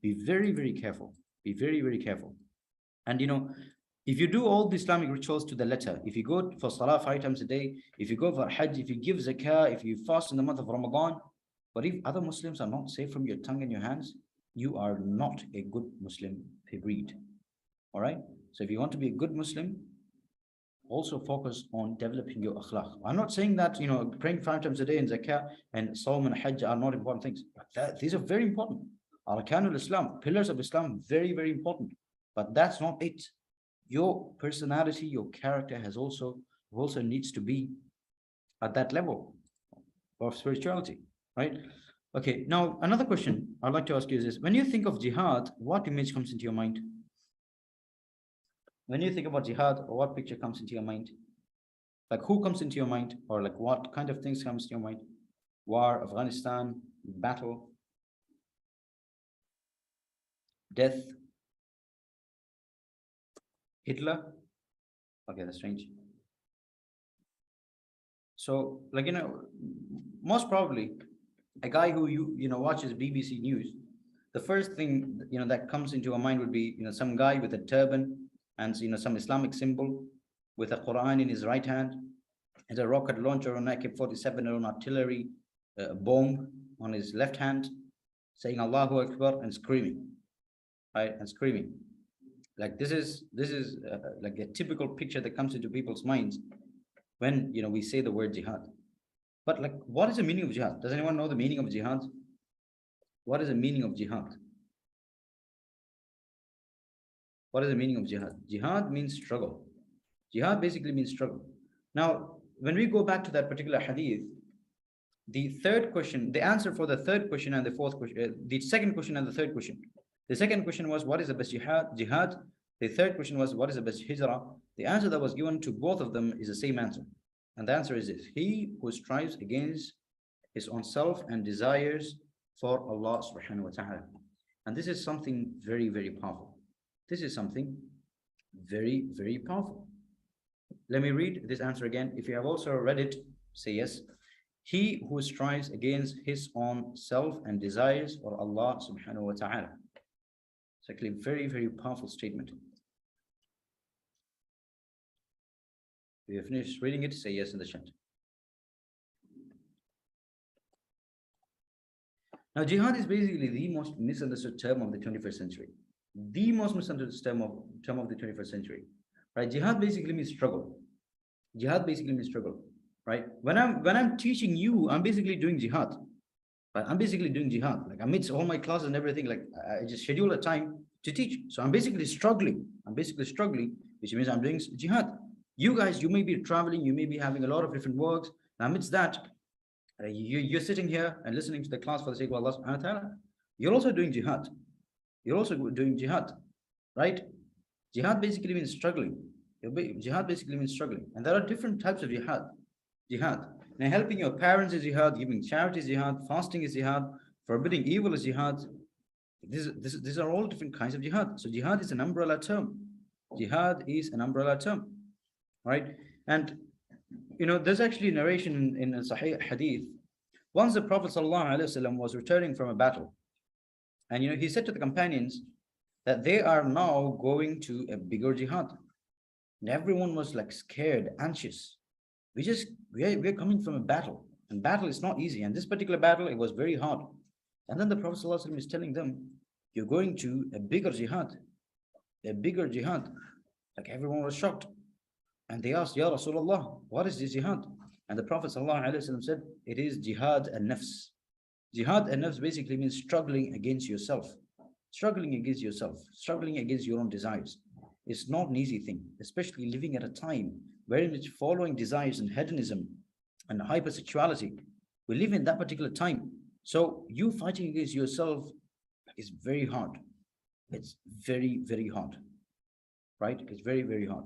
Be very, very careful. Be very, very careful. And if you do all the Islamic rituals to the letter, if you go for salah 5 times a day, if you go for hajj, if you give zakah, if you fast in the month of Ramadan, but if other Muslims are not safe from your tongue and your hands, you are not a good Muslim breed. All right? So if you want to be a good Muslim, also focus on developing your akhlaq. I'm not saying that, praying 5 times a day in zakah and sawm and hajj are not important things. But these are very important. Arkanul Islam, pillars of Islam, very, very important. But that's not it. Your personality, your character also needs to be at that level of spirituality. Right? Okay, now another question I'd like to ask you is this. When you think of jihad, what image comes into your mind? When you think about jihad, or what picture comes into your mind? Like who comes into your mind? Or like what kind of things comes to your mind? War, Afghanistan, battle, death, Hitler? Okay, that's strange. So like, most probably a guy who watches BBC News, the first thing that comes into our mind would be some guy with a turban and some Islamic symbol with a Quran in his right hand and a rocket launcher on AK-47 and an artillery bomb on his left hand, saying Allahu Akbar and screaming, right? And screaming. Like this is like a typical picture that comes into people's minds when we say the word jihad. But like, what is the meaning of jihad? Does anyone know the meaning of jihad? What is the meaning of jihad? What is the meaning of jihad? Jihad means struggle. Jihad basically means struggle. Now, when we go back to that particular hadith, the third question, the answer for the third question and the fourth question, the second question and the third question. The second question was, what is the best jihad? The third question was, what is the best hijrah? The answer that was given to both of them is the same answer. And the answer is this: he who strives against his own self and desires for Allah subhanahu wa ta'ala. And this is something very, very powerful. This is something very, very powerful. Let me read this answer again. If you have also read it, say yes. He who strives against his own self and desires for Allah subhanahu wa ta'ala. It's actually a very, very powerful statement. If you finished reading it, say yes in the chat. Now, jihad is basically the most misunderstood term of the 21st century. The most misunderstood term of the 21st century. Right? Jihad basically means struggle. Jihad basically means struggle. Right? When I'm teaching you, I'm basically doing jihad. Right? I'm basically doing jihad. Like amidst all my classes and everything, like I just schedule a time to teach. So I'm basically struggling. Which means I'm doing jihad. You guys, you may be traveling, you may be having a lot of different works. Amidst that, you're sitting here and listening to the class for the sake of Allah subhanahu wa ta'ala. You're also doing jihad. You're also doing jihad, right? Jihad basically means struggling. Jihad basically means struggling. And there are different types of jihad. Jihad. Now, helping your parents is jihad, giving charity is jihad, fasting is jihad, forbidding evil is jihad. These are all different kinds of jihad. So jihad is an umbrella term. Jihad is an umbrella term, right? And there's actually a narration in a Sahih Hadith. Once the Prophet ﷺ was returning from a battle, and he said to the companions that they are now going to a bigger jihad. And everyone was like scared, anxious. We're coming from a battle, and battle is not easy. And this particular battle, it was very hard. And then the Prophet ﷺ is telling them, you're going to a bigger jihad. A bigger jihad. Like everyone was shocked. And they asked, Ya Rasulullah, what is this jihad? And the Prophet ﷺ said, it is jihad an-nafs. Jihad an-nafs basically means struggling against yourself. Struggling against yourself. Struggling against your own desires. It's not an easy thing, especially living at a time wherein it's following desires and hedonism and hypersexuality. We live in that particular time. So you fighting against yourself is very hard. It's very, very hard. Right? It's very, very hard.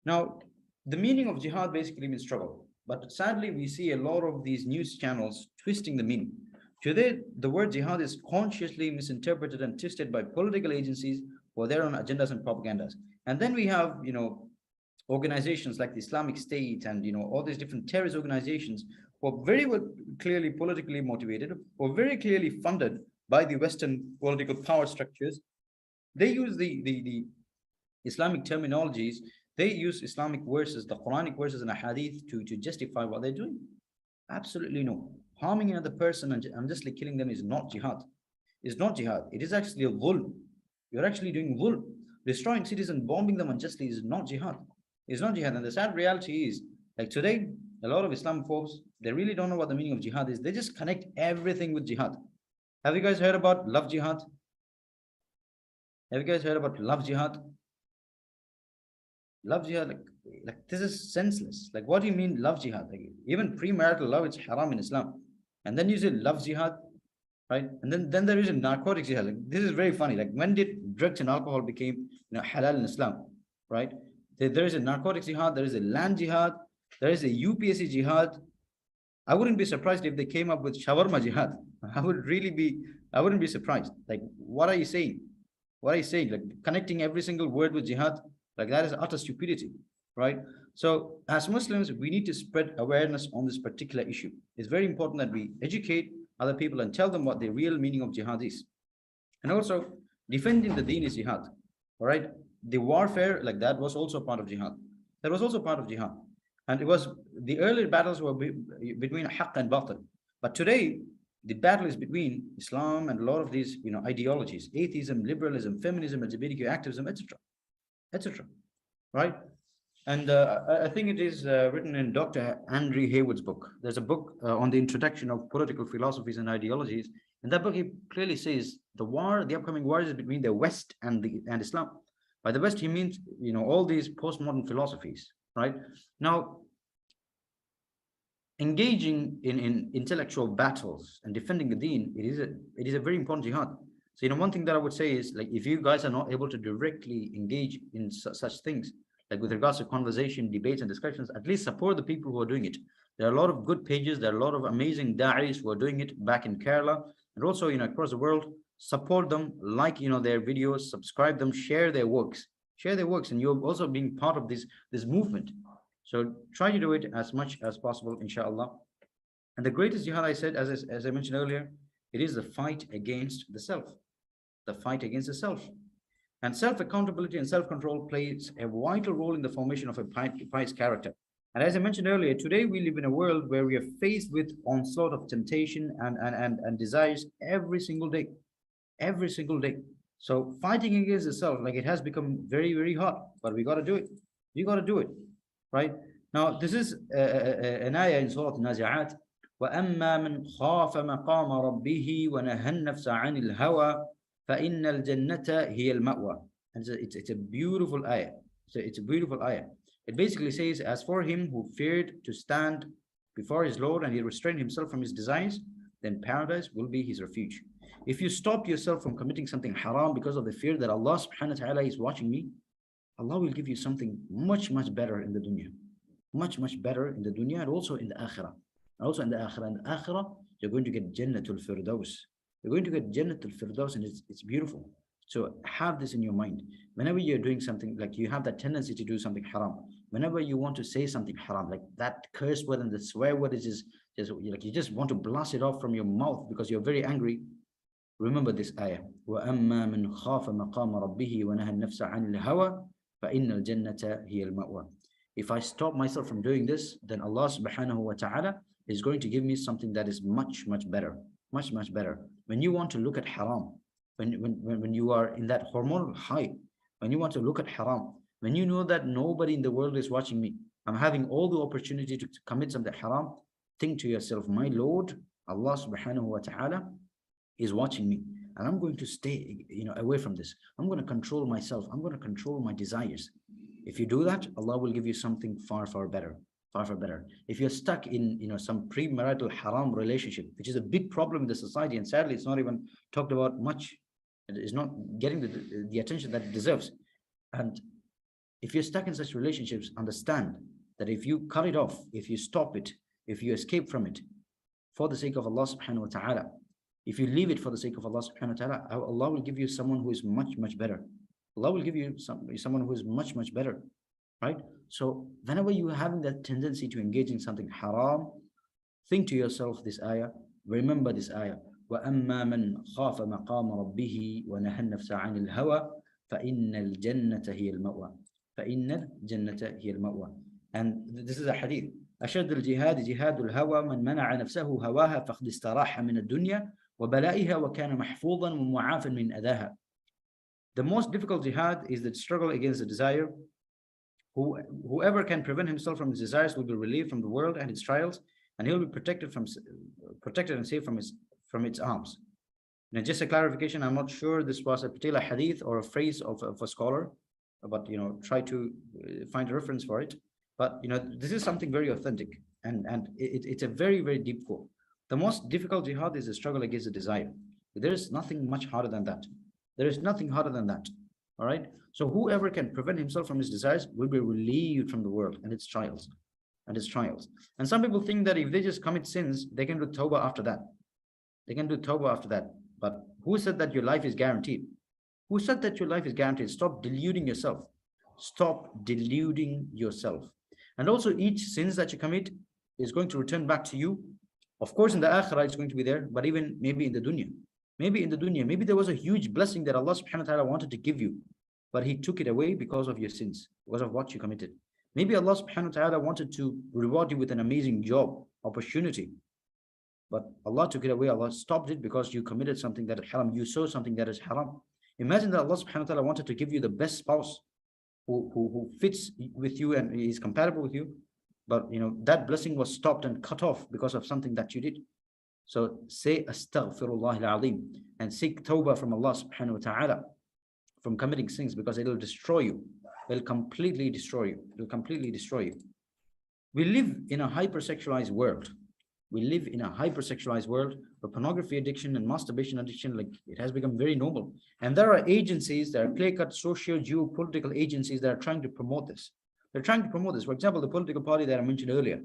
Now, the meaning of jihad basically means struggle. But sadly, we see a lot of these news channels twisting the meaning. Today, the word jihad is consciously misinterpreted and twisted by political agencies for their own agendas and propagandas. And then we have, organizations like the Islamic State and, all these different terrorist organizations who are very well, clearly politically motivated or very clearly funded by the Western political power structures. They use the Islamic terminologies. They use Islamic verses, the Quranic verses and a hadith to justify what they're doing. Absolutely no. Harming another person and unjustly killing them is not jihad. It's not jihad. It is actually a dhulm. You're actually doing dhulm. Destroying cities and bombing them unjustly is not jihad. It's not jihad. And the sad reality is, like today, a lot of Islamophobes, they really don't know what the meaning of jihad is. They just connect everything with jihad. Have you guys heard about love jihad? Have you guys heard about love jihad? Love jihad, like this is senseless. Like, what do you mean love jihad? Like, even premarital love, it's haram in Islam. And then you say love jihad, right? And then there is a narcotics jihad. Like, this is very funny. Like, when did drugs and alcohol became halal in Islam, right? There is a narcotics jihad, there is a land jihad, there is a UPSC jihad. I wouldn't be surprised if they came up with shawarma jihad. I wouldn't be surprised. Like, what are you saying? What are you saying? Like, connecting every single word with jihad, like that is utter stupidity, right? So as Muslims, we need to spread awareness on this particular issue. It's very important that we educate other people and tell them what the real meaning of jihad is. And also, defending the deen is jihad, all right? The warfare, like that, was also part of jihad. That was also part of jihad. And it was, the earlier battles were between haqq and batil. But today, the battle is between Islam and a lot of these, ideologies, atheism, liberalism, feminism, LGBTQ activism, etc. Right? And I think it is written in Dr. Andrew Haywood's book. There's a book on the introduction of political philosophies and ideologies. In that book, he clearly says the upcoming war is between the West and Islam. By the West, he means, all these postmodern philosophies, right? Now, engaging in intellectual battles and defending the deen, it is a very important jihad. So, one thing that I would say is, like, if you guys are not able to directly engage in such things, like with regards to conversation, debates, and discussions, at least support the people who are doing it. There are a lot of good pages. There are a lot of amazing da'is who are doing it back in Kerala and also, across the world. Support them, like, their videos, subscribe them, share their works, and you're also being part of this movement. So try to do it as much as possible, inshallah. And the greatest jihad, I said, as I mentioned earlier, it is the fight against the self. The fight against the self. And self-accountability and self-control plays a vital role in the formation of a pious character. And as I mentioned earlier, today we live in a world where we are faced with onslaught of temptation and desires every single day, every single day. So fighting against itself, like it has become very, very hard, but we got to do it. You got to do it, right? Now, this is an ayah in Surah Nazi'at. وَأَمَّا مَنْ خَافَ مَقَامَ رَبِّهِ وَنَهَى النَّفْسَ عَنِ الْهَوَى فَإِنَّ الْجَنَّةَ هِيَ الْمَأْوَى. And it's a beautiful ayah. It's a beautiful ayah. It basically says, as for him who feared to stand before his Lord and he restrained himself from his desires, then paradise will be his refuge. If you stop yourself from committing something haram because of the fear that Allah subhanahu wa ta'ala is watching me, Allah will give you something much, much better in the dunya. Much, much better in the dunya and also in the akhirah. Also in the akhirah. In the akhirah, you're going to get Jannatul Firdaus. You're going to get Jannatul Firdaus, and it's beautiful. So have this in your mind. Whenever you're doing something, like you have that tendency to do something haram, whenever you want to say something haram, like that curse word and the swear word is just like you just want to blast it off from your mouth because you're very angry, remember this ayah. وَأَمَّا مَنْ خَافَ مَقَامَ رَبِّهِ وَنَهَى النَّفْسَ عَنِ الْهَوَى فَإِنَّ الْجَنَّةَ هِيَ الْمَأْوَى. If I stop myself from doing this, then Allah subhanahu wa ta'ala is going to give me something that is much, much better. Much, much better. When you want to look at haram, when you are in that hormonal high, when you want to look at haram, when you know that nobody in the world is watching me, I'm having all the opportunity to commit something haram, think to yourself, my Lord, Allah subhanahu wa ta'ala is watching me, and I'm going to stay, away from this. I'm going to control myself. I'm going to control my desires. If you do that, Allah will give you something far, far better. Far, far better. If you're stuck in, some premarital haram relationship, which is a big problem in the society, and sadly, it's not even talked about much. It is not getting the attention that it deserves. And if you're stuck in such relationships, understand that if you cut it off, if you stop it, if you escape from it, for the sake of Allah subhanahu wa ta'ala, if you leave it for the sake of Allah subhanahu wa ta'ala, Allah will give you someone who is much, much better. Allah will give you someone who is much, much better, right? So whenever you are having that tendency to engage in something haram, think to yourself this ayah, remember this ayah. وَأَمَّا مَنْ خَافَ مَقَامَ رَبِّهِ وَنَهَى النَّفْسَ عَنِ الْهَوَى فَإِنَّ الْجَنَّةَ هِيَ الْمَأْوَى. فَإِنَّ الْجَنَّةَ هِيَ الْمَأْوَى. And this is a hadith. أشد الجهاد جهاد الهوى من منع نفسه هواها فقد استراح من الدنيا وبلائها وكان محفوظا ومعافا من أذاها. The most difficult jihad is the struggle against the desire. Whoever can prevent himself from his desires will be relieved from the world and its trials, and he'll be protected and safe from its arms. Now, just a clarification, I'm not sure this was a particular hadith or a phrase of a scholar, but try to find a reference for it. But this is something very authentic, and it's a very, very deep quote. The most difficult jihad is the struggle against the desire. There is nothing much harder than that. There is nothing harder than that. All right. So whoever can prevent himself from his desires will be relieved from the world and its trials. And some people think that if they just commit sins, they can do tawbah after that. But who said that your life is guaranteed? Who said that your life is guaranteed? Stop deluding yourself. And also, each sins that you commit is going to return back to you. Of course, in the akhirah, it's going to be there, but even maybe in the dunya. Maybe there was a huge blessing that Allah subhanahu wa ta'ala wanted to give you, but He took it away because of your sins, because of what you committed. Maybe Allah subhanahu wa ta'ala wanted to reward you with an amazing job, opportunity, but Allah took it away. Allah stopped it because you committed something that is haram. You saw something that is haram. Imagine that Allah subhanahu wa ta'ala wanted to give you the best spouse who fits with you and is compatible with you, but that blessing was stopped and cut off because of something that you did. So say astaghfirullah al-azim and seek tawbah from Allah subhanahu wa ta'ala from committing sins, because it will destroy you. It will completely destroy you. We live in a hypersexualized world. Where pornography addiction and masturbation addiction, like, it has become very normal. And there are agencies, there are clear-cut social, geopolitical agencies that are trying to promote this. For example, the political party that I mentioned earlier.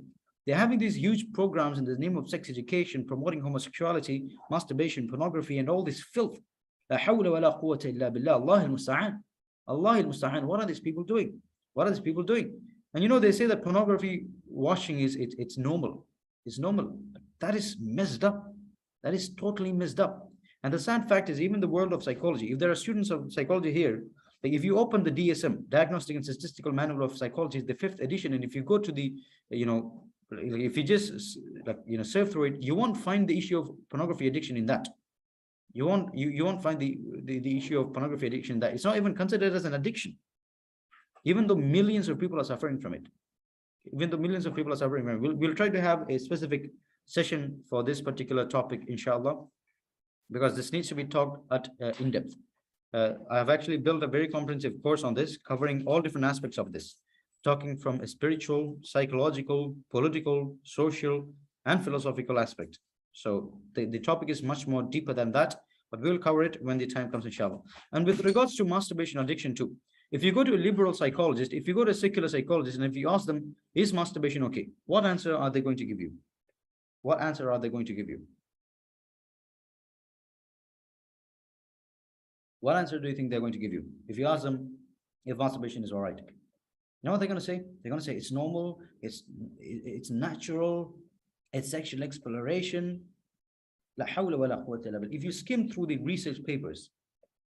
They're having these huge programs in the name of sex education, promoting homosexuality, masturbation, pornography, and all this filth. La hawla wa la quwwata illa billah. Allah al-musta'an. What are these people doing? And they say that pornography watching it's normal. It's normal. That is messed up. That is totally messed up. And the sad fact is, even the world of psychology, if there are students of psychology here, Like if you open the DSM, Diagnostic and Statistical Manual of Psychology, it's the 5th edition, and if you go to the, if you just surf through it, you won't find the issue of pornography addiction in that. You won't find the issue of pornography addiction that it's not even considered as an addiction, even though millions of people are suffering from it. Even though millions of people are suffering from it, we'll try to have a specific session for this particular topic, inshallah, because this needs to be talked at in depth. I have actually built a very comprehensive course on this, covering all different aspects of this, talking from a spiritual, psychological, political, social, and philosophical aspect. So the topic is much more deeper than that, but we'll cover it when the time comes, inshallah. And with regards to masturbation addiction too, if you go to a liberal psychologist, if you go to a secular psychologist, and if you ask them, is masturbation okay? What answer are they going to give you? What answer are they going to give you? What answer do you think they're going to give you? If you ask them if masturbation is all right, you know what they're going to say? They're going to say it's normal, it's natural, it's sexual exploration. La hawla wa la quwwata illa billah. If you skim through the research papers,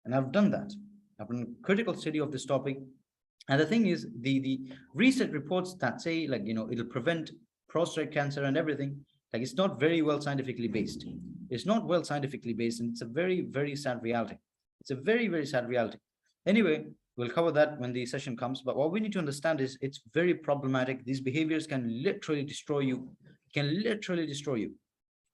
and I've done that, I've done a critical study of this topic, and the thing is, the research reports that say, like, it'll prevent prostate cancer and everything, like, it's not very well scientifically based. It's not well scientifically based, and it's a very, very sad reality. It's a very, very sad reality. Anyway, we'll cover that when the session comes. But what we need to understand is it's very problematic. These behaviors can literally destroy you. Can literally destroy you.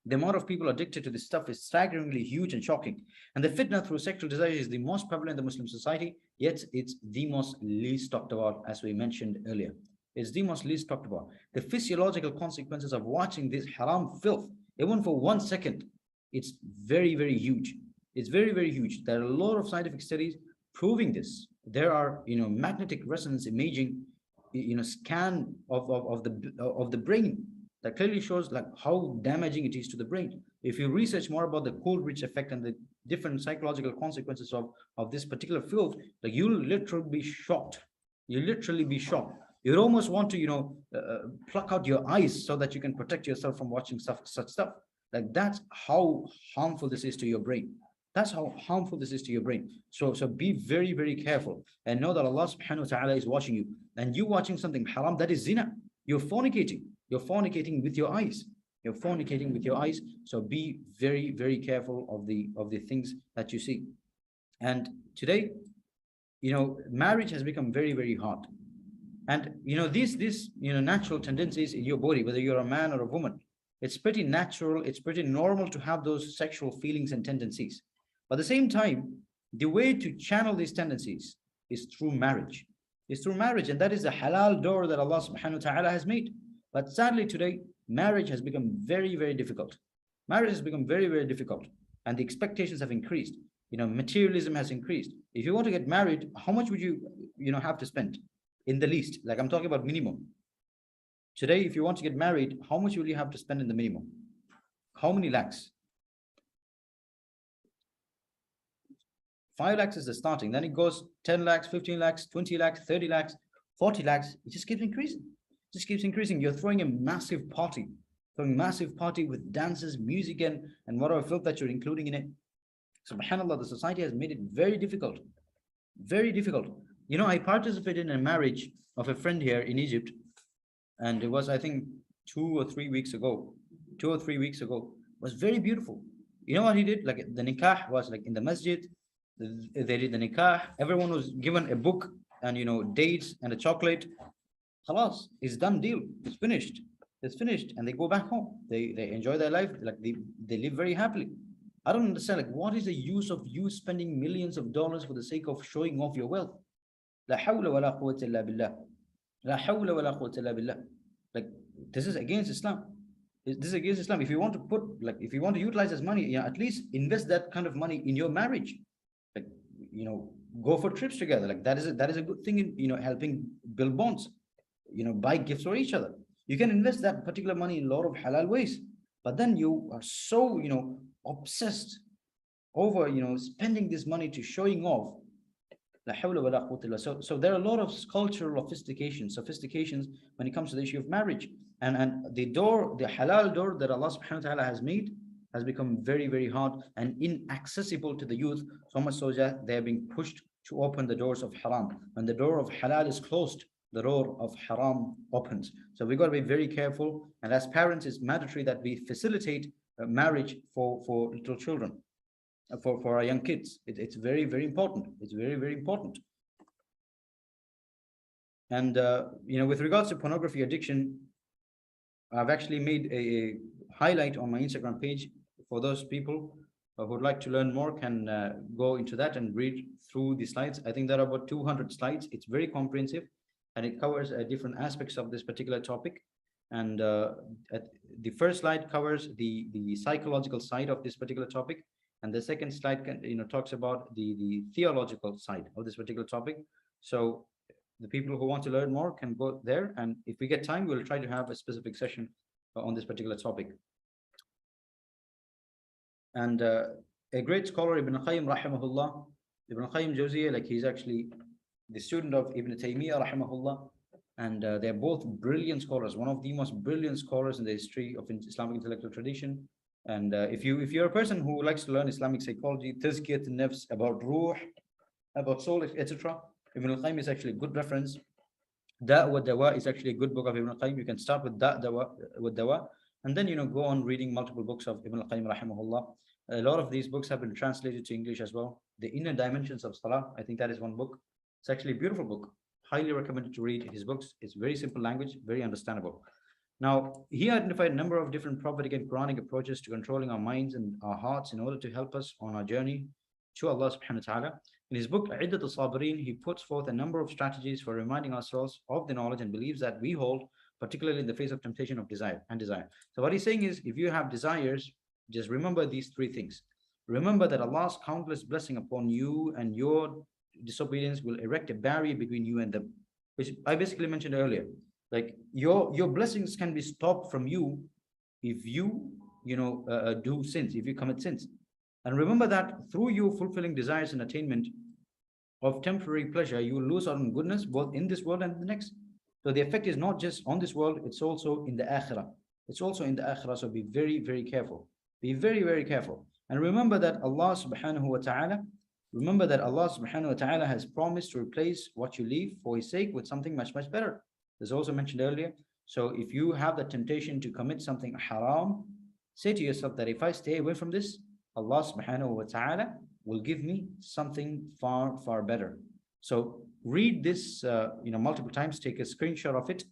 The amount of people addicted to this stuff is staggeringly huge and shocking. And the fitna through sexual desire is the most prevalent in the Muslim society, yet it's the most least talked about, as we mentioned earlier. It's the most least talked about. The physiological consequences of watching this haram filth, even for 1 second, it's very, very huge. It's very, very huge. There are a lot of scientific studies proving this. There are, magnetic resonance imaging, scan of the brain that clearly shows like how damaging it is to the brain. If you research more about the Coleridge effect and the different psychological consequences of this particular field, like, you'll literally be shocked. You'll literally be shocked. You'd almost want to, pluck out your eyes so that you can protect yourself from watching such stuff. Like, that's how harmful this is to your brain. That's how harmful this is to your brain. So be very, very careful and know that Allah subhanahu wa ta'ala is watching you. And you watching something haram, that is zina. You're fornicating. You're fornicating with your eyes. You're fornicating with your eyes. So be very, very careful of the things that you see. And today, marriage has become very, very hard. And these natural tendencies in your body, whether you're a man or a woman, it's pretty natural, it's pretty normal to have those sexual feelings and tendencies. But at the same time, the way to channel these tendencies is through marriage. It's through marriage, and that is the halal door that Allah subhanahu wa ta'ala has made. But sadly today, marriage has become very, very difficult. Marriage has become very, very difficult, and the expectations have increased. Materialism has increased. If you want to get married, how much would you have to spend? In the least, like, I'm talking about minimum. Today, if you want to get married, how much will you have to spend in the minimum? How many lakhs? 5 lakhs is the starting. Then it goes 10 lakhs, 15 lakhs, 20 lakhs, 30 lakhs, 40 lakhs. It just keeps increasing. It just keeps increasing. You're throwing a massive party, with dances, music, and whatever filth that you're including in it. SubhanAllah, the society has made it very difficult. Very difficult. I participated in a marriage of a friend here in Egypt, and it was, I think, 2 or 3 weeks ago. 2 or 3 weeks ago. It was very beautiful. You know what he did? Like, the nikah was like in the masjid. They did the nikah. Everyone was given a book and dates and a chocolate. Khalas, it's done deal. It's finished. It's finished, and they go back home. They enjoy their life. Like, they live very happily. I don't understand. Like, what is the use of you spending millions of dollars for the sake of showing off your wealth? La hawla wa la quwwata illa billah. La hawla wa la quwwata illa billah. Like, this is against Islam. This is against Islam. If you want to utilize this money, at least invest that kind of money in your marriage. Like, go for trips together. Like, that is a good thing in helping build bonds. Buy gifts for each other. You can invest that particular money in a lot of halal ways. But then you are so obsessed over spending this money to showing off. La hawla wa la quwwata illa billah. So there are a lot of cultural sophistications when it comes to the issue of marriage. And the halal door that Allah subhanahu wa ta'ala has made has become very, very hard and inaccessible to the youth, so much so that they are being pushed to open the doors of haram. When the door of halal is closed, the door of haram opens. So we got to be very careful. And as parents, it's mandatory that we facilitate marriage for little children, for our young kids. It's very, very important. It's very, very important. And with regards to pornography addiction, I've actually made a highlight on my Instagram page for those people who would like to learn more can go into that and read through the slides. I think there are about 200 slides. It's very comprehensive and it covers different aspects of this particular topic. And the first slide covers the psychological side of this particular topic. And the second slide talks about the theological side of this particular topic. So the people who want to learn more can go there. And if we get time, we'll try to have a specific session on this particular topic. And a great scholar, Ibn Qayyim, rahimahullah, Ibn Qayyim Jawziyah, like he's actually the student of Ibn Taymiyyah, rahimahullah, and they're both brilliant scholars, one of the most brilliant scholars in the history of Islamic intellectual tradition. And if you're a person who likes to learn Islamic psychology, tazkiyat an-nafs, about ruh, about soul, etc., Ibn al-Qayyim is actually a good reference. Da' wa Dawa is actually a good book of Ibn al-Qayyim. You can start with Dawa, and then go on reading multiple books of Ibn al-Qayyim, rahimahullah. A lot of these books have been translated to English as well. The Inner Dimensions of Salah, I think that is one book. It's actually a beautiful book. Highly recommended to read his books. It's very simple language, very understandable. Now, he identified a number of different prophetic and Quranic approaches to controlling our minds and our hearts in order to help us on our journey to Allah subhanahu wa ta'ala. In his book, Iddat al-Sabirin, he puts forth a number of strategies for reminding ourselves of the knowledge and beliefs that we hold, particularly in the face of temptation of desire. So what he's saying is, if you have desires, just remember these three things. Remember that Allah's countless blessing upon you and your disobedience will erect a barrier between you and them, which I basically mentioned earlier. Like your blessings can be stopped from you if you do sins, if you commit sins. And remember that through you fulfilling desires and attainment of temporary pleasure, you will lose out on goodness both in this world and the next. So the effect is not just on this world, it's also in the akhirah. It's also in the akhirah. So be very, very careful. Be very, very careful. And remember that Allah subhanahu wa ta'ala has promised to replace what you leave for his sake with something much, much better. As also mentioned earlier. So if you have the temptation to commit something haram, say to yourself that if I stay away from this, Allah subhanahu wa ta'ala will give me something far, far better. So read this multiple times, take a screenshot of it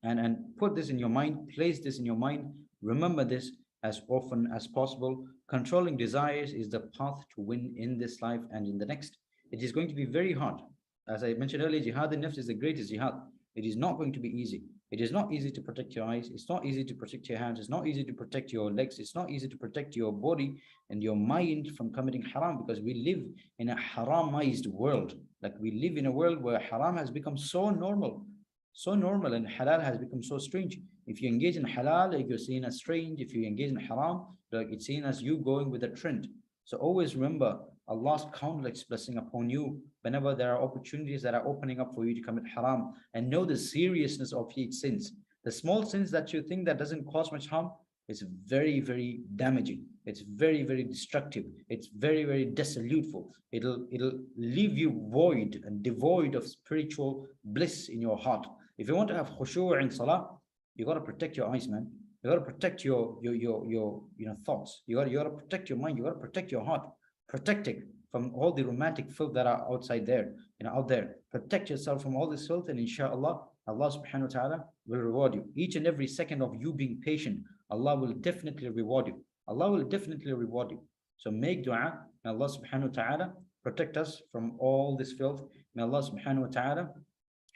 and put this in your mind, place this in your mind, remember this as often as possible. Controlling desires is the path to win in this life and in the next. It is going to be very hard. As I mentioned earlier, jihad al-nafs is the greatest jihad. It is not going to be easy. It is not easy to protect your eyes. It's not easy to protect your hands. It's not easy to protect your legs. It's not easy to protect your body and your mind from committing haram, because we live in a haramized world. Like we live in a world where haram has become so normal, and halal has become so strange. If you engage in halal, like you're seen as strange. If you engage in haram, like it's seen as you going with the trend. So always remember Allah's countless blessing upon you whenever there are opportunities that are opening up for you to commit haram, and know the seriousness of each sins. The small sins that you think that doesn't cause much harm, is very, very damaging. It's very, very destructive. It's very, very dissoluteful. It'll leave you void and devoid of spiritual bliss in your heart. If you want to have khushu' in salah, you got to protect your eyes, man. You got to protect your thoughts. You got to protect your mind. You got to protect your heart. Protect it from all the romantic filth that are outside there, out there. Protect yourself from all this filth, and inshallah, Allah subhanahu wa ta'ala will reward you. Each and every second of you being patient, Allah will definitely reward you. Allah will definitely reward you. So make dua. May Allah subhanahu wa ta'ala protect us from all this filth. May Allah subhanahu wa ta'ala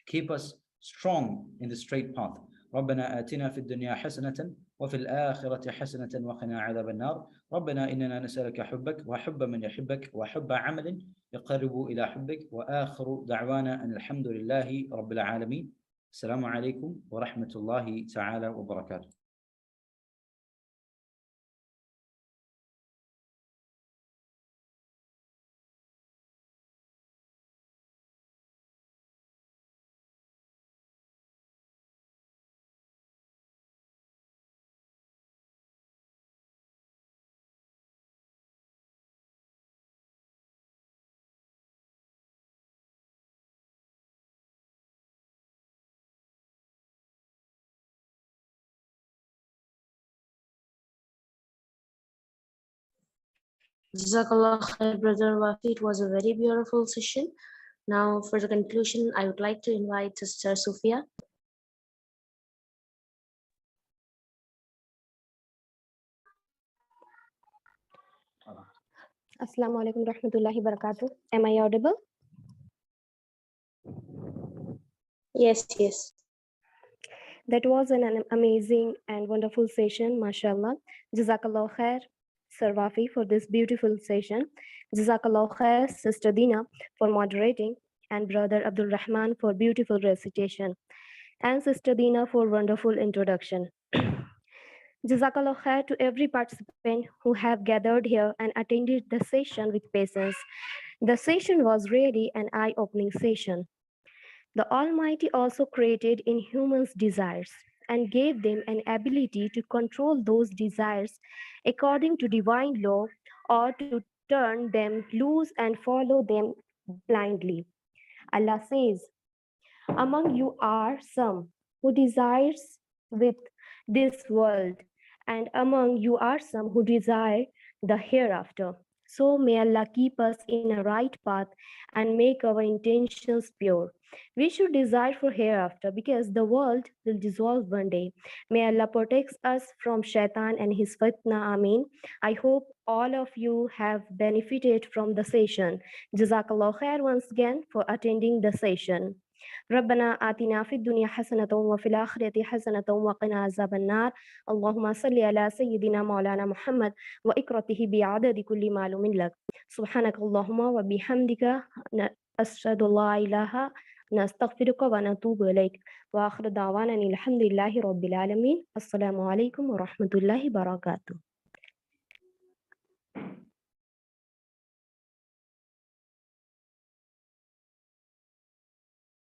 keep us strong in the straight path. ربنا آتنا في الدنيا حسنة وفي الآخرة حسنة وقنا عذاب النار ربنا إننا نسألك حبك وحب من يحبك وحب عمل يقرب إلى حبك وآخر دعوانا أن الحمد لله رب العالمين. السلام عليكم ورحمة الله تعالى وبركاته. Jazakallah khair, Brother Wafi. It was a very beautiful session. Now, for the conclusion, I would like to invite Sister Sophia. Assalamu alaikum rahmatullahi barakatuh. Am I audible? Yes, yes. That was an amazing and wonderful session, mashallah. Jazakallah khair, Sir Wafi, for this beautiful session. Jazakallah khair, Sister Dina, for moderating, and Brother Abdul Rahman for beautiful recitation, and Sister Dina for wonderful introduction. Jazakallah khair to every participant who have gathered here and attended the session with patience. The session was really an eye-opening session. The Almighty also created in humans desires and gave them an ability to control those desires according to divine law or to turn them loose and follow them blindly. Allah says, among you are some who desires with this world, and among you are some who desire the hereafter. So may Allah keep us in a right path and make our intentions pure. We should desire for hereafter because the world will dissolve one day. May Allah protect us from shaitan and his fitna. Ameen. I hope all of you have benefited from the session. Jazakallah khair once again for attending the session. ربنا آتنا في الدنيا حسنة وفي الآخرة حسنة وقنا عذاب النار اللهم صل على سيدنا مولانا محمد وإكرته بعدد كل معلوم لك سبحانك اللهم وبحمدك أشهد أن لا إله نستغفرك ونتوب إليك وآخر دعوانا الحمد لله رب العالمين السلام عليكم ورحمة الله وبركاته